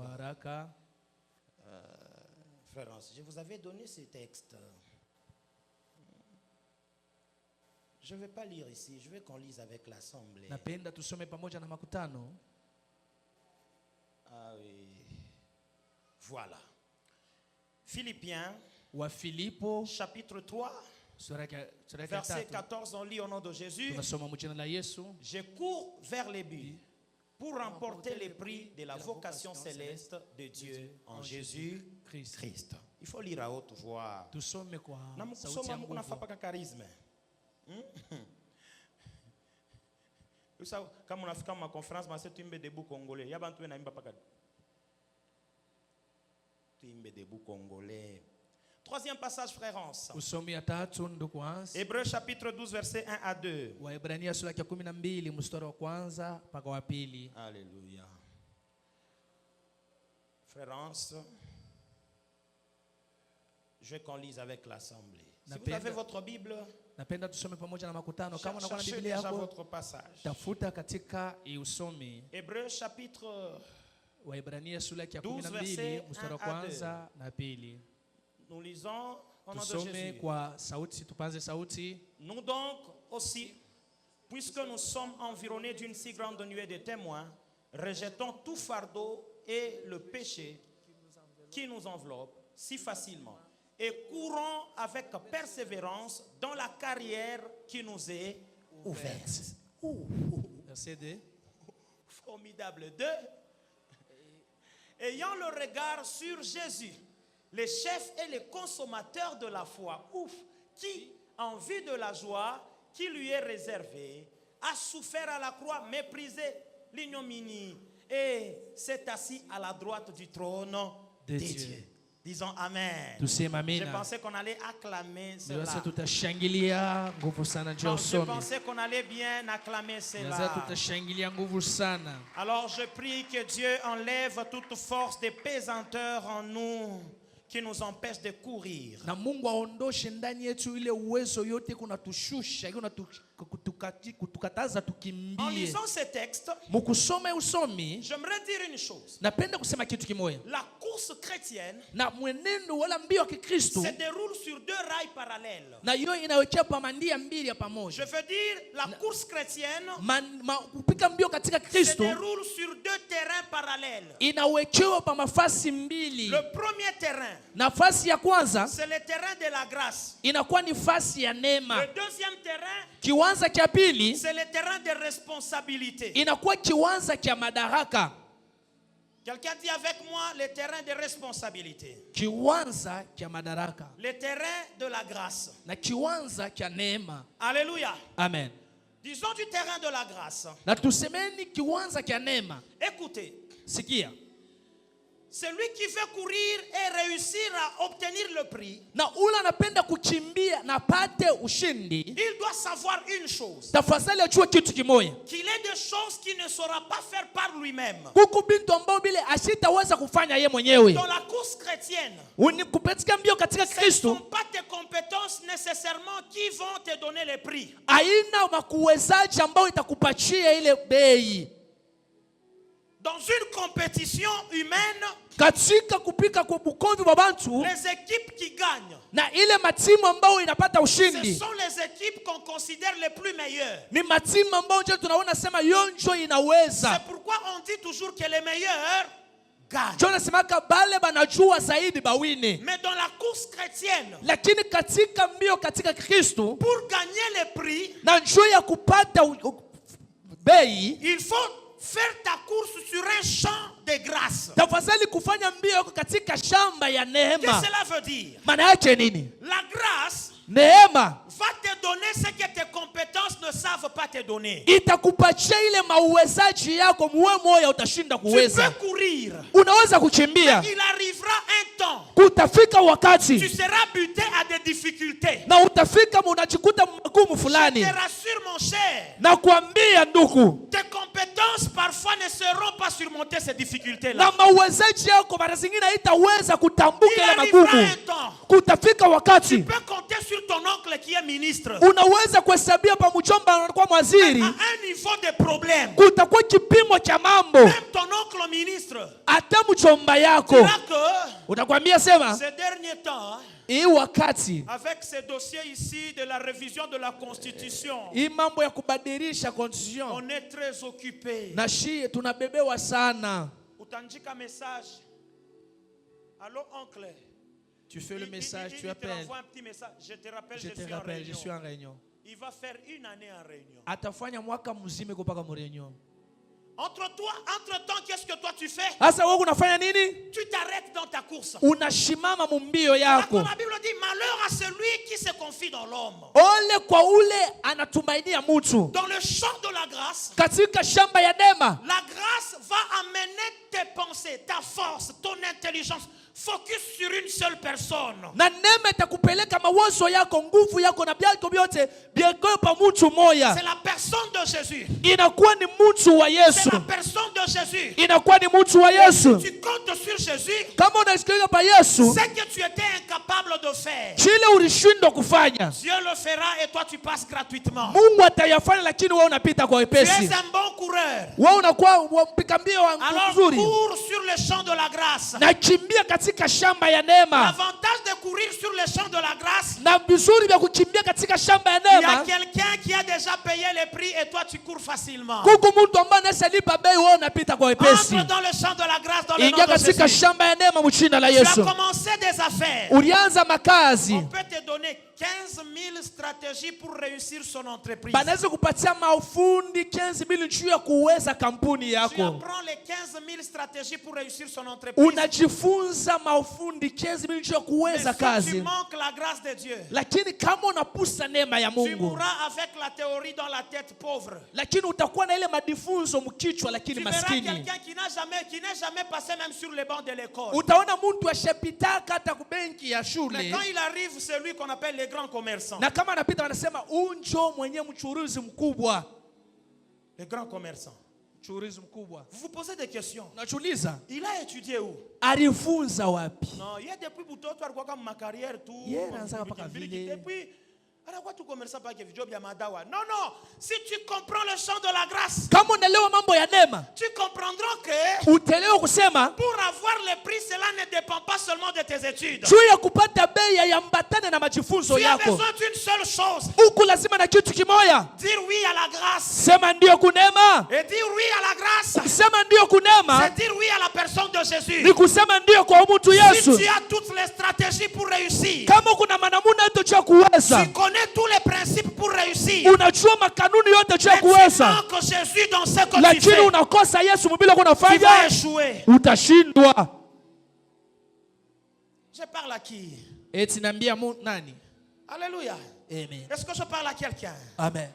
Frère, je vous avais donné ces textes. Je ne vais pas lire ici, je veux qu'on lise avec l'assemblée. Ah oui. Voilà. Philippiens chapitre 3 verset 14, on lit au nom de Jésus. Je cours vers les buts pour remporter les prix de la vocation céleste de Dieu en Jésus-Christ. Il faut lire à haute voix. Kama unafika ma conference ma tuimbe debout congolais. Ya bantu na imba pakadi. Tuimbe debout congolais. Troisième passage, frère Hans. Hébreux chapitre 12 verset 1 à 2. Alléluia. Frère Hans, je veux qu'on lise avec l'assemblée. Si vous avez votre Bible, cherchez déjà votre passage. Hébreux chapitre 12 verset 1 à 2. Nous lisons au nom de Jésus. Nous donc aussi, puisque nous sommes environnés d'une si grande nuée de témoins, rejetons tout fardeau et le péché qui nous enveloppe si facilement et courons avec persévérance dans la carrière qui nous est ouverte. Verset 2. Formidable. 2. Ayant le regard sur Jésus, le chef et le consommateur de la foi, qui, en vue de la joie qui lui est réservée, a souffert à la croix, méprisé l'ignominie et s'est assis à la droite du trône de Dieu. Disons Amen. Je pensais qu'on allait acclamer cela. Non, je pensais qu'on allait bien acclamer cela. Alors je prie que Dieu enlève toute force de pesanteur en nous qui nous empêche de courir. Na Mungu aondoshe ndani yetu ile uwezo yote kunatushusha, kutukataza tukimbie. En lisant ce texte, j'aimerais dire une chose. Napenda kusema kitu kimoja. La course chrétienne na mwenendo wala mbio wa Kikristo se déroule sur deux rails parallèles. Na hiyo inawekea pamandia mbili ya pamoja. Je veux dire la course chrétienne kupika mbio katika Kristo se déroule sur deux terrains parallèles. Inawekewa pa mafasi mbili. Le premier terrain, nafasi ya kwanza, c'est le terrain de la grâce. Inakuwa ni fasi ya neema. Le deuxième terrain, kiwanza cha pili, c'est le terrain de responsabilité. Inakuwa kiwanza cha madaraka. Quelqu'un dit avec moi le terrain de responsabilité. Kiwanza cha madaraka. Le terrain de la grâce. Na kiwanza cha neema. Alléluia. Amen. Disons du terrain de la grâce. Na tusemeni kiwanza cha neema. Écoutez. Sikia. Celui qui veut courir et réussir à obtenir le prix, na ula anapenda kukimbia na pate ushindi, il doit savoir une chose. Tafadhali ajue kitu kimoja. Qu'il est des choses qu'il ne saura pas faire par lui-même. Kuko bintu ambao bile asitaweza kufanya yeye mwenyewe. Dans la course chrétienne, kupatika mbio katika Kristo, ce ne sont pas tes compétences nécessairement qui vont te donner le prix. Haina makuwezaji ambao itakupachia ile bei. Dans une compétition humaine, katika kupika kwa bukomvi wa bantu, les équipes qui gagnent, na ile matimu ambao inapata ushindi, ce sont les équipes qu'on considère les plus meilleures. Ni matimu ambao nje tunaona sema yonjo inaweza. C'est pourquoi on dit toujours que les meilleurs gagnent. Jona semaka bale banajua zaidi bawine. Mais dans la course chrétienne, lakini katika mbio katika Kristo, pour gagner les prix, na njoo ya kupata bei, il faut faire ta course sur un champ de grâce. Tafadhali kufanya mbio katika shamba ya neema. Qu'est-ce que cela veut dire? Maana yake nini? La grâce, neema, va te donner ce que tes compétences ne savent pas te donner. Itakupatia ile mauwezaji yako muwe moyo utashinda kuweza. Tu peux courir. Unaweza kukimbia. Il arrivera un temps. Kutafika wakati. Tu seras buté à des difficultés. Na utafika unajikuta magumu fulani. Je te rassure mon cher. Na kuambia ndugu, tes compétences parfois ne seront pas surmonter ces difficultés là. Na mauwezaji yako mara zingine haitaweza kutambuka ile magumu. Kutafika wakati. Tu peux compter sur ton oncle qui est ministre. Unaweza kuhesabia pa mjomba kwa waziri. À un niveau de problème. Kutakuwa kipimo cha mambo. Même ton oncle ministre. Hata mjomba yako. Utakwambia sema. Ces derniers temps. Hii wakati. Avec ce dossier ici de la révision de la constitution. Hii mambo ya kubadilisha constitution. On est très occupé. Na shie tunabebewa sana. Utanjika message. Allô oncle. Tu fais le message, tu appelles. Un petit message. Je te rappelle, je suis en réunion. Il va faire une année en réunion. Atafanya mwaka mzima kupaka mu réunion. Entre-temps, qu'est-ce que toi tu fais? Sasa wewe unafanya nini? Tu t'arrêtes dans ta course. Unashimama mumbio yako. La Bible dit malheur à celui qui se confie dans l'homme. Ole kwa ule anatumainia mtu. Dans le champ de la grâce. Katika shamba ya neema. La grâce va amener tes pensées, ta force, ton intelligence. Focus sur une seule personne. Na neema itakupeleka mawazo yako, nguvu yako na byako vyote byeko pa mtu moja. C'est la personne de Jésus. Inakuwa ni mtu wa Yesu. C'est la personne de Jésus. Inakuwa ni mtu wa Yesu. Tu comptes sur Jésus. Kama unasikiliza pa Yesu, c'est que tu étais incapable de faire. Kile ulishindwa kufanya, Dieu le fera et toi tu passes gratuitement. Mungu atayafanya lakini wewe unapita kwa wepesi. Tu es un bon coureur. Wewe unakuwa mpika mbio mzuri. Alors cours sur le champ de la grâce. Na kimbia katika shamba ya neema. L'avantage de courir sur le champ de la grâce. Na vizuri vya kukimbia katika shamba ya neema. Il y a quelqu'un qui a déjà payé le prix et toi tu cours facilement. Kuko mtu ambaye anasalipa bei wewe unapita kwa wepesi. Entre dans le champ de la grâce dans le nom de Jésus. Ingia katika shamba ya neema mjina la Yesu. Tu as commencé des affaires. Ulianza makazi. On peut te donner 15 000 stratégies pour réussir son entreprise. Banaweza kupatia mafundi 15,000 juu ya kuweza kampuni Tu yako. apprends les 15 000 stratégies pour réussir son entreprise. Unajifunza mafundi 15,000 juu ya kuweza Mais si tu kazi. manques la grâce de Dieu, Lakini kama unapusa neema ya tu Mungu, mourras avec la théorie dans la tête pauvre. lakini utakuwa na ile madifunzo mkichwa lakini Tu verras maskini. quelqu'un qui n'est jamais passé même sur les bancs de l'école. Utaona mtu ashapitaka hata kubenki ya Mais shule. quand il arrive, c'est lui qu'on appelle les grands commerçants. Na kama anapita wanasema unjo mwenye mchuruzi mkubwa. Les grands commerçants. Mchuruzi mkubwa. Vous vous posez des questions. Nachuliza, Il a étudié où? alifunza wapi? Non, il y a depuis butoto alikuwa kama ma carrière tout. Yeye anaanza paka vile. Depuis anakuwa tu commerçant pas que job ya madawa. Non non, si tu comprends le champ de la grâce, Kama unaelewa mambo ya neema, tu comprendras que utaelewa kusema pour avoir le prix, cela ne dépend pas seulement de tes études. juu ya kupata bei yambatane na majifunzo Tu as yako. besoin d'une seule chose. Huku lazima na kitu kimoja. Dire oui à la grâce. Sema ndio kunema. Et dire oui à la grâce, Sema ndio kunema c'est dire oui à la personne de Jésus. ni kusema ndio kwa mtu Si Yesu. tu as toutes les stratégies pour réussir, Kama kuna manamuna yote cha kuweza, tu connais tous les principes pour réussir, unajua makanuni yote cha mais tu kuweza, manques Jésus dans ce que tu lakini fais, unakosa Yesu mbele tu vas kunafanya, échouer. utashindwa. Je parle à qui? Eti naambia nani? Alléluia. Amen. Est-ce que je parle à quelqu'un? Amen.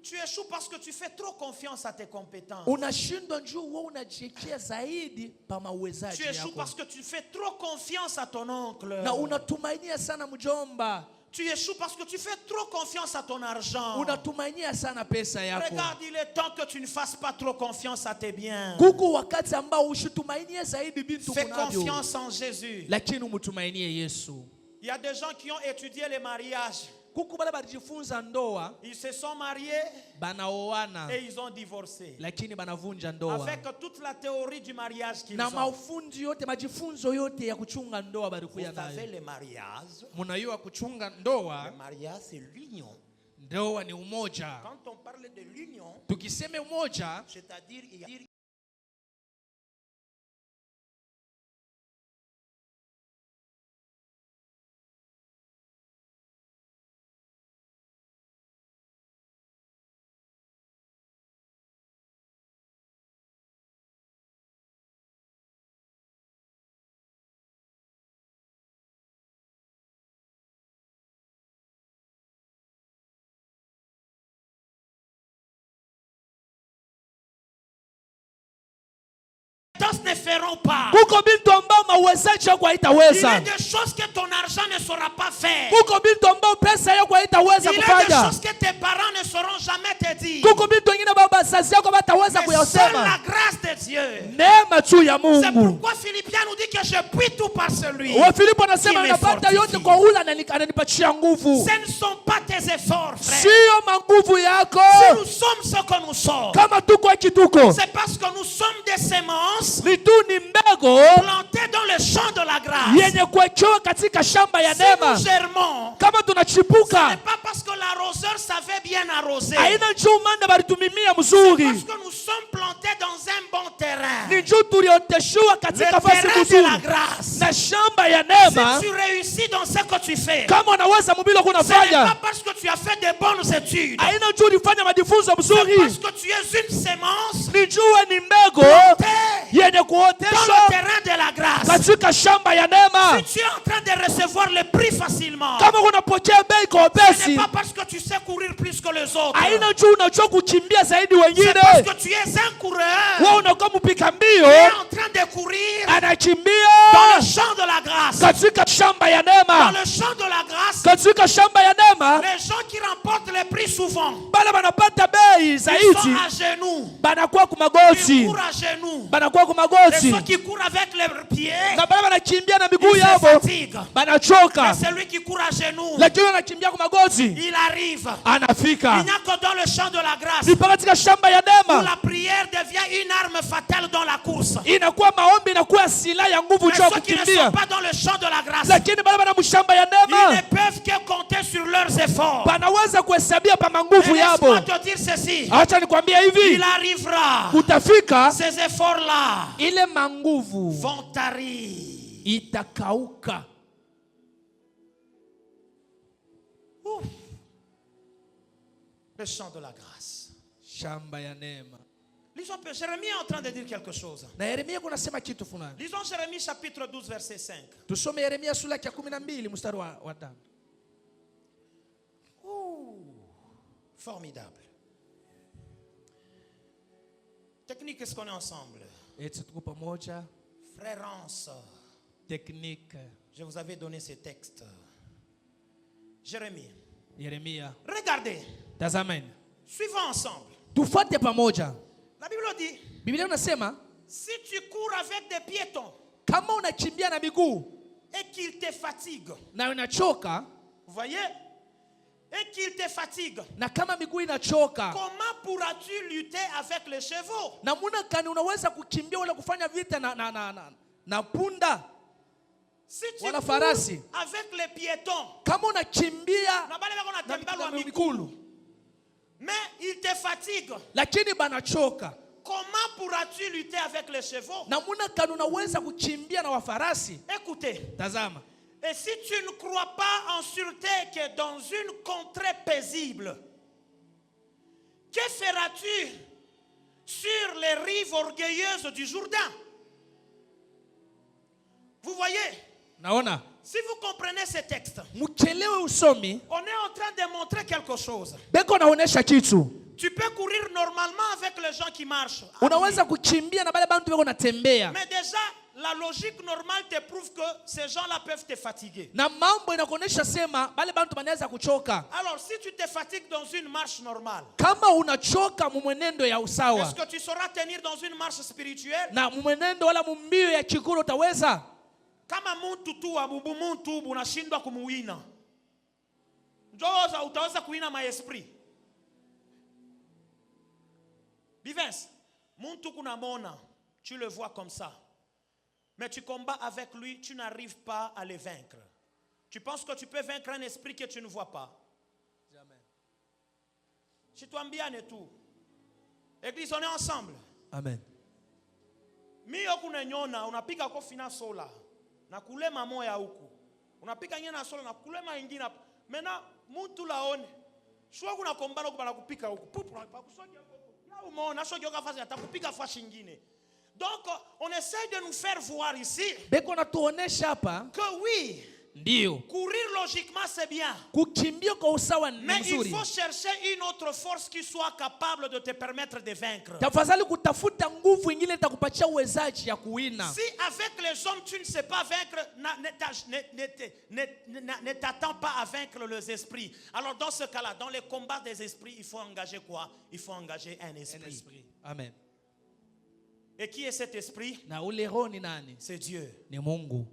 Tu échoues parce que tu fais trop confiance à tes compétences. Unashindwa njoo wewe unajiwekea zaidi pa mauwezaji Tu échoues yako. parce que tu fais trop confiance à ton oncle. Na unatumainia sana mjomba. Tu échoues parce que tu fais trop confiance à ton argent. Unatumainia sana pesa yako. Regarde, il est temps que tu ne fasses pas trop confiance à tes biens. Kuko wakati ambao ushitumainie zaidi bintu Fais kunavyo. confiance en Jésus. Lakini umtumainie Yesu. Il y a des gens qui ont étudié les mariages. Kuko bale balijifunza ndoa, Ils se sont mariés banaoana, et ils ont divorcé. lakini banavunja ndoa. Avec toute la théorie du mariage qu'ils Na ont. mafundi yote, majifunzo yote ya kuchunga ndoa balikuya Vous savez, nayo. les mariages, Munajua kuchunga le ndoa, mariage c'est l'union. ndoa ni umoja. Quand on parle de l'union, Tukiseme umoja, c'est-à-dire il y a ne feront pas. kuko bintu ambao mauwezaji yako Il y haitaweza. a des choses que ton argent ne saura pas faire. Kuko bintu ambao pesa yako haitaweza Il y a des kufanya. choses que tes parents ne sauront jamais te dire. Kuko bintu wengine ambao bazazi yako bataweza Mais seule kuyasema. la grâce de Dieu. Neema tu ya C'est Mungu. pourquoi Philippiens nous dit que je puis tout par celui. Wafilipo anasema Qui me napata yote fortifie. kwa ule ananipatia nguvu. Ce ne sont pas tes efforts, frère. Sio manguvu yako. Si nous sommes ce que nous sommes, Kama tuko kituko. c'est parce que nous sommes des semences Ni tu ni mbego plantées dans le champ de la grâce. yenye kuwekewa katika shamba ya Si neema. nous germons, Kama ce tunachipuka, n'est pas parce que l'arroseur savait bien arroser. haina njoo manda balitumimia Parce mzuri. que nous sommes plantés dans un bon terrain. Ni njoo tulioteshwa Le katika fasi terrain de la nzuri. grâce. Na shamba ya neema, Si tu réussis dans ce que tu fais, kama unaweza mubilo ce n'est pas kunafanya, parce que tu as fait de bonnes études. haina njoo ulifanya majifunzo C'est mzuri. parce que tu es une sémence Ni jua ni mbego plantée yenye dans kuoteshwa le terrain de la grâce. katika shamba ya neema. Si tu es en train de recevoir le prix facilement, Kama unapokea bei kwa ce n'est upesi, pas parce que tu sais courir plus que les autres. haina njoo unajua kukimbia zaidi C'est wengine. parce que tu es un coureur Wewe unakuwa mpika qui mbio, est en train de courir dans anakimbia le champ de la grâce. katika shamba ya Dans neema. le champ de la grâce, Katika shamba ya neema, les gens qui remportent le prix souvent, bale banapata bei ils sont zaidi, à genoux. banakuwa Ils kumagoti, courent à genoux. banakuwa Les kumagoti, ceux qui courent avec leurs pieds, na bale banakimbia na miguu ils se yabo fatiguent. Mais banachoka, celui qui court à genoux, lakini anakimbia kumagoti il arrive. anafika. Il n'y a que dans le champ de la grâce Ni katika shamba ya où neema la prière devient une arme fatale dans la course. inakuwa maombi, inakuwa silaha ya nguvu Mais juu ya ceux qui ne sont kukimbia, pas dans le champ de la grâce, lakini bale bana mshamba ya ils ne neema peuvent que compter sur leurs efforts. banaweza kuhesabia pa Et manguvu yabo. laisse-moi te dire ceci, Acha nikwambia hivi, il arrivera, utafika ces efforts-là ile manguvu vont tarir. itakauka. Le champ de la grâce. Shamba ya neema. Lisons un peu. Jérémie est en train de dire quelque chose. Na Yeremia kunasema kitu fulani. Lisons Jérémie chapitre 12 verset 5. Tusome Yeremia sura ya 12 mstari wa 5. Formidable. Technique, est-ce qu'on est ensemble? Eti tuko pamoja. Frères en sœurs. Technique. Je vous avais donné ces textes. Jérémie. Yeremia. Regardez. Tazameni. Suivons ensemble. Tufuate pamoja. La Bible dit, Biblia inasema si tu cours avec des piétons kama unakimbia na miguu et qu'ils te fatiguent, na unachoka, vous voyez, et qu'ils te fatiguent, na kama miguu inachoka, comment pourras-tu lutter avec les chevaux? namuna gani unaweza kukimbia wala kufanya vita na punda Si tu wala cours farasi? avec les piétons, Kama unakimbia na bale bako natembea na lwa mikulu, mais ils te fatiguent, lakini banachoka, comment pourras-tu lutter avec les chevaux? namuna gani unaweza kukimbia na wafarasi? Écoutez, Tazama. et si tu ne crois pas en sûreté que dans une contrée paisible, que feras-tu sur les rives orgueilleuses du Jourdain? Vous voyez, Naona si vous comprenez ces textes, mchelewe usomi, on est en train de montrer quelque chose. beko naonesha kitu. Tu peux courir normalement avec les gens qui marchent. Unaweza kukimbia na bale bantu beko natembea. Mais déjà, la logique normale te prouve que ces gens-là peuvent te fatiguer. Na mambo inakuonesha sema bale bantu banaweza kuchoka. Alors, si tu te fatigues dans une marche normale, Kama unachoka mumwenendo ya usawa, est-ce que tu sauras tenir dans une marche spirituelle? na mumwenendo wala mumbio ya chikuru utaweza? Kama muntu tu abubu muntu unashindwa kumuwina, njoza utaweza kuwina maesprit. Bivens, muntu kunamona, tu le vois comme ça. Mais tu combats avec lui, tu n'arrives pas à le vaincre. Tu penses que tu peux vaincre un esprit que tu ne vois pas? Jamais. Si tu ambiane tout. Église, on est ensemble. Amen. Mio kunanyona, unapika kwa fina sola. Na kulema moya huku. Unapika nyena sola na kulema ingine. Mena muntu laone. Shua kuna kombano kubana kupika huku. Pupu na pakusogi huku. Ya umona, shogi yoka fasi atakupika fashi ingine. Donc, on essaie de nous faire voir ici Beko natuonesha hapa que oui, ndio courir logiquement c'est bien. kukimbia kwa usawa ni Mais il mzuri. faut chercher une autre force qui soit capable de te permettre de vaincre. Tafadhali kutafuta nguvu ingine itakupatia uwezaji ya kuwina. Si avec les hommes tu ne sais pas vaincre, ne t'attends pas à vaincre les esprits. Alors dans ce cas-là, dans les combats des esprits, il faut engager quoi? Il faut engager un esprit. Amen. Et qui est cet esprit? Na ule roho ni nani? C'est Dieu. Ni Mungu.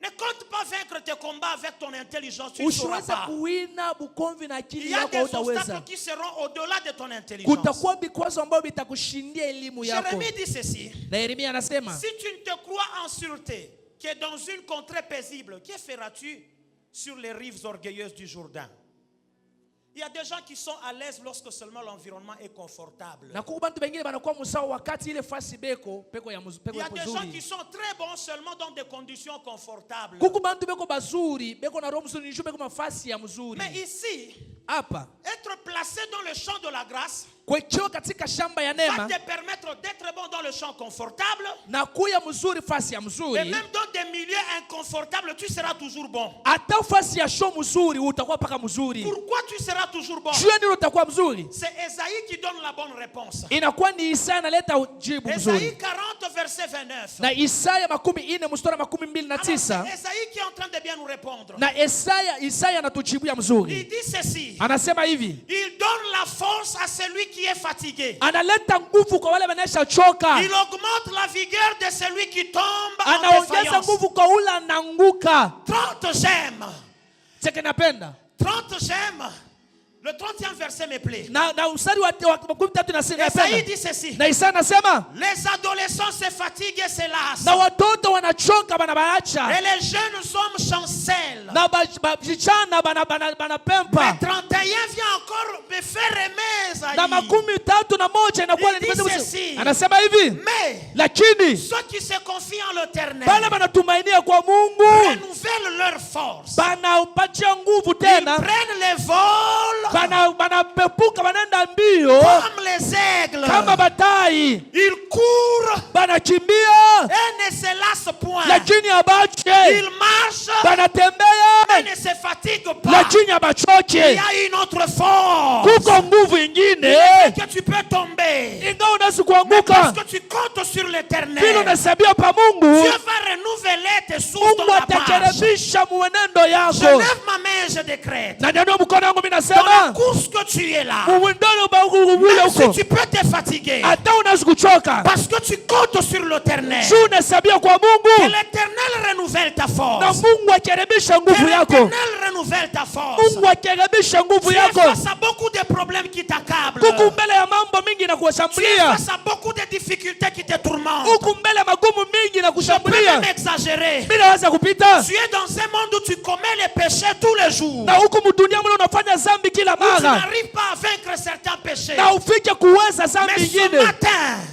Ne compte pas vaincre tes combats avec ton intelligence, tu ne sauras Usiweza pas. kuwina bukomvi na Il akili y a yako des utaweza. obstacles qui seront au-delà de ton intelligence. Kutakuwa vikwazo ambavyo vitakushindia elimu yako. Jérémie dit ceci. Na Yeremia anasema, Si tu ne te crois en sûreté que dans une contrée paisible, que feras-tu sur les rives orgueilleuses du Jourdain? Il y a des gens qui sont à l'aise lorsque seulement l'environnement est confortable. na kuku bantu bengine banakuwa musawa wakati ile fasi peko ya Il y a des gens qui mzuri. sont très bons seulement dans des conditions confortables. Kuku bantu beko bazuri, beko na roho mzuri, nisho beko mafasi ya mzuri. Mais ici, Hapa être placé dans le champ de la grâce kwecho katika shamba ya va neema te permettre d'être bon dans le champ confortable. na kuya mzuri fasi ya Et mzuri. même dans des milieux inconfortables, tu seras toujours bon. Hata fasi ya show mzuri utakuwa paka mzuri. Pourquoi tu seras toujours bon? Jua nini utakuwa mzuri? C'est Ésaïe qui donne la bonne réponse. Inakuwa ni Isaya analeta jibu mzuri. Ésaïe 40 verset 29. Na Isaya 40 mstari Alors, 29. c'est Ésaïe qui est en train de bien nous répondre. Na Isaya anatujibu ya Il mzuri. dit ceci. Anasema hivi. Il donne la force à celui qui est fatigué. Analeta nguvu kwa wale wanaisha choka. Il augmente la vigueur de celui qui tombe en Anaongeza défaillance. nguvu kwa ule ananguka. 30 j'aime. Cheke napenda. 30 j'aime. Le 30e verset me plaît. Na usari wa 13 nasema Ésaïe dit ceci. na Isaya anasema Les adolescents se fatiguent et se lassent. na watoto wanachoka banabaacha. Et les jeunes hommes chancellent. Na vijana banapempa. Mais 31 vient encore me faire aimer, Esaïe. Na 31 inakuwa Il dit ceci. anasema hivi. Mais Lakini ceux qui se confient en l'Éternel bale banatumainia kwa Mungu renouvellent leur force. banapatia nguvu Ils tena. prennent les vols Banapepuka banaenda mbio comme les aigles. kama batai. Ils courent Banakimbia et ne se lassent point. lakini abache. Ils marchent Banatembea et ne se fatiguent pas. lakini abachoke. Il y a une autre force. Kuko nguvu ingine Que tu peux tomber. ingawa unaweza Mais kuanguka, parce que tu comptes sur vile l'éternel, unasabia pa Mungu, Dieu va renouveler tes sources dans Mungu la marche. atakerebisha mwenendo Je yako. lève ma main, je décrète. Na nyanyua mkono wangu mimi Dans la nasema, course que tu es là, mwendano bangu vile même si uko, tu peux te fatiguer, hata unaweza kuchoka, parce que tu comptes sur l'éternel, juu unasabia kwa que Mungu l'éternel renouvelle ta na force. Mungu akerebisha Que nguvu yako. l'éternel renouvelle ta force. Mungu akerebisha nguvu Tu es yako. face à beaucoup de problèmes qui t'accablent. Huku mbele ya mambo mingi na Tu es kuwashambulia, face à beaucoup de difficultés qui te tourmentent. huku mbele ya magumu mingi na Je peux kushambulia, même exagérer. bila weza kupita. Tu es dans un monde où tu commets les péchés tous les jours. Na huku mdunia mle unafanya zambi kila Tu mara, n'arrives pas à vaincre certains péchés. na ufike kuweza zambi Mais ce ingine. matin,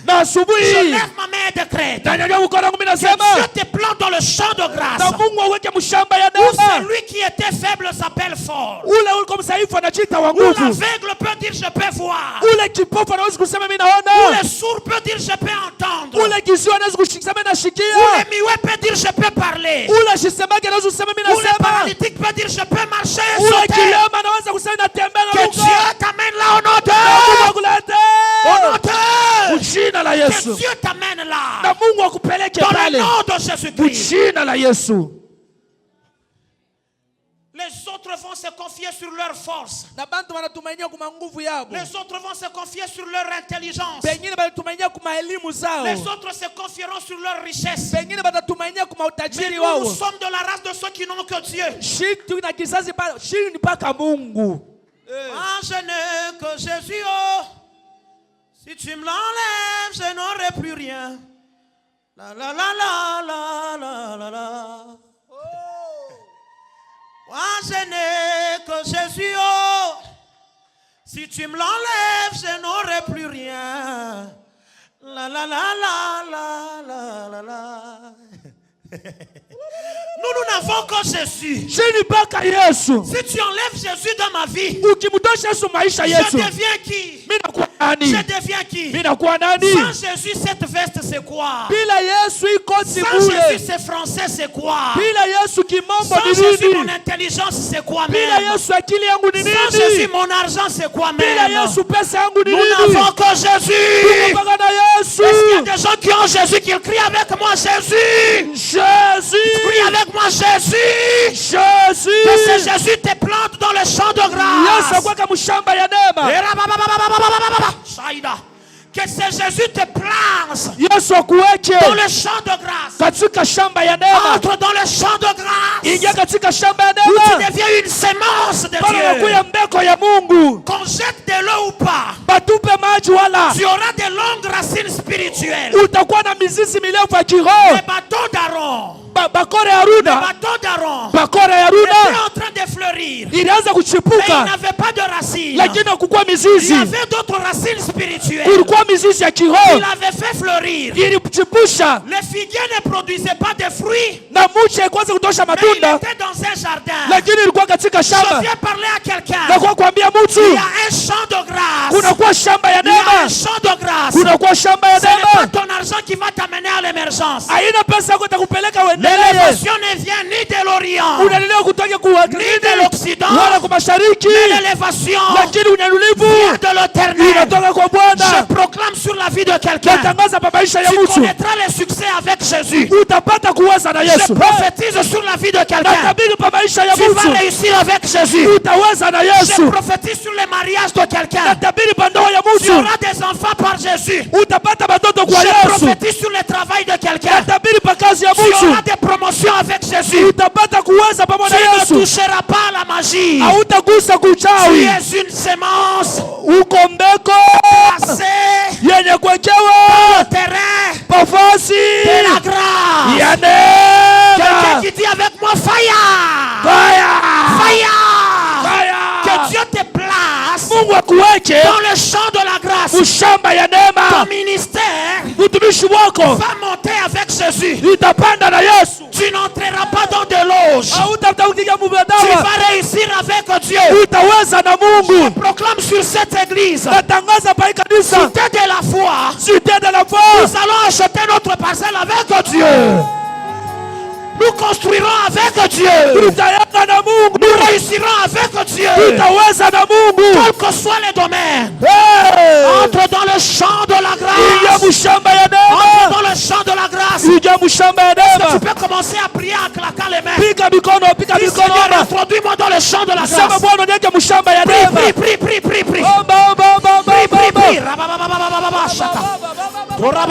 Na je asubuhi lève ma main et décrète na nyanyua mkono wangu mimi que Dieu nasema, te plante dans le champ de na grâce. Mungu aweke mshamba ya Où neema. celui qui était faible s'appelle fort. Ule uliko msaifu anajiita wa Où nguvu. l'aveugle peut dire je peux voir. Ule kipofu anaweza kusema mimi Où naona. le sourd peut dire je peux entendre. Ule kisiwa anaweza kusema mimi Où nasikia. le muet peut dire je peux parler. Ule shisemake anaweza kusema mimi Où le nasema. paralytique peut dire je peux marcher et Ule sauter. kilema anaweza kusema natembea na Que ruka. Dieu t'amène là au nom de Mungu akulete. Au nom de Jina la Que Yesu. Dieu t'amène là. Na Mungu akupeleke Dans le pale. nom de Jésus-Christ. Jina la Yesu. Les autres vont se confier sur leur force. Na bantu wanatumainia kuma nguvu yao. Les autres vont se confier sur leur intelligence. Pengine banatumainia kuma elimu zao. Les autres se confieront sur leur richesse. Pengine batatumainia kuma Mais utajiri nous, wao. nous sommes de la race de ceux qui n'ont que Dieu. Shitu na kizazi pa shini ni paka Mungu. Ah, je n'ai que Jésus. Oh. Si tu me l'enlèves, je n'aurai plus rien. La la la la la la la la. Moi, je n'ai que Jésus. Oh. Si tu me l'enlèves, je n'aurai plus rien. La la la la la la la la. Nous n'avons que Jésus. Shini paka Yesu. Si tu enlèves Jésus dans ma vie, Ukimtosha Yesu maisha je Yesu. deviens qui? Mimi nakuwa nani? Je deviens qui? Mimi nakuwa nani? Sans Jésus, cette veste, c'est quoi? Bila Yesu iko Sans sibule. Jésus, c'est français, c'est quoi? Bila Yesu kimombo Sans ni Jésus, mon nini? intelligence, c'est quoi Bila même? Yesu akili yangu ni Sans Jésus, nini? mon argent, c'est quoi Bila même? Yesu pesa yangu ni Nous nini? n'avons que Jésus. Mpaka na Yesu. Est-ce qu'il y a des gens qui ont Jésus qui crient avec moi Jésus? Jésus. Crie avec moi Jésus. Jésus. Que ce Jésus te plante dans le champ de Yesu grâce. akweka mshamba ya neema. Shaida. Que ce Jésus te place Yesu akuweke dans le champ de grâce. katika shamba ya neema. Entre dans le champ de grâce. Ingia katika shamba ya Où tu neema. deviens une sémence de Pale Dieu. unakuya mbeko ya Mungu. Qu'on jette de l'eau ou pas, Batupe maji wala. tu auras de longues racines spirituelles. Utakuwa na mizizi mirefu ya kiroho. Les bateaux d'Aaron. Bakore ya Les Ruda. bateaux d'Aaron Bakore ya étaient Ruda en train de fleurir. ilianza Mais ils kuchipuka, n'avaient pas de racines. lakini hakukuwa Il y mizizi. avait d'autres racines spirituelles. Kulikuwa mizizi ya Il kiroho avait fait fleurir. ilichipusha, Les figuiers ne produisaient pas de fruits. na mche kwanza kutosha Mais il matunda, était dans un jardin. lakini ilikuwa katika Je shamba. viens parler à quelqu'un. Na kwa kuambia Il y mtu a un champ de grâce. kunakuwa shamba ya Il y a un neema, champ de grâce. kunakuwa shamba ya Ce n'est pas neema. ton argent qui va t'amener à l'émergence. Haina pesa yako itakupeleka uendelee. L'élévation ne vient ni de l'Orient, Unalilewa kutoka kwa ni de l'Occident, wala kwa mashariki, mais l'élévation lakini unyanulivu vient de l'Éternel. inatoka kwa Bwana. Je proclame sur la vie de quelqu'un. Natangaza pa maisha ya Tu mtu, connaîtras le succès avec Jésus. utapata kuweza na Je Yesu. prophétise sur la vie de quelqu'un. Natabiri pa maisha ya Tu vas mtu, réussir avec Jésus. utaweza na Je Yesu. prophétise sur le mariage de quelqu'un. Natabiri pa ndoa ya Tu mtu, auras des enfants par Jésus. utapata batoto kwa Je Yesu. prophétise sur le travail de quelqu'un. Natabiri pa kazi ya Tu auras mtu, des promotions avec Jésus. utapata kuweza pamoja Tu na ne Yesu. toucheras pas à la magie. Hautagusa Tu kuchawi. es une sémence Uko mbeko placée yenye kuwekewa dans le terrain nafasi de la grâce. ya Quelqu'un neema. qui dit avec moi fire. Fire! Fire. Fire! Que Dieu te place Mungu akuweke dans le champ de la grâce. mshamba ya Ton neema. ministère Utumishi Va monter avec Jésus. Tu n'entreras pas dans des loges. Tu vas réussir avec Dieu. Je proclame sur cette église, cité de la foi, nous allons acheter notre parcelle avec Dieu. Nous construirons avec Dieu. Nous réussirons avec Dieu. Quel que soit les domaines. Entre dans le champ de la grâce. Entre dans le champ de la grâce. Tu peux commencer à prier en claquant les mains. Dis, Seigneur, introduis-moi dans le champ de la grâce. Prie.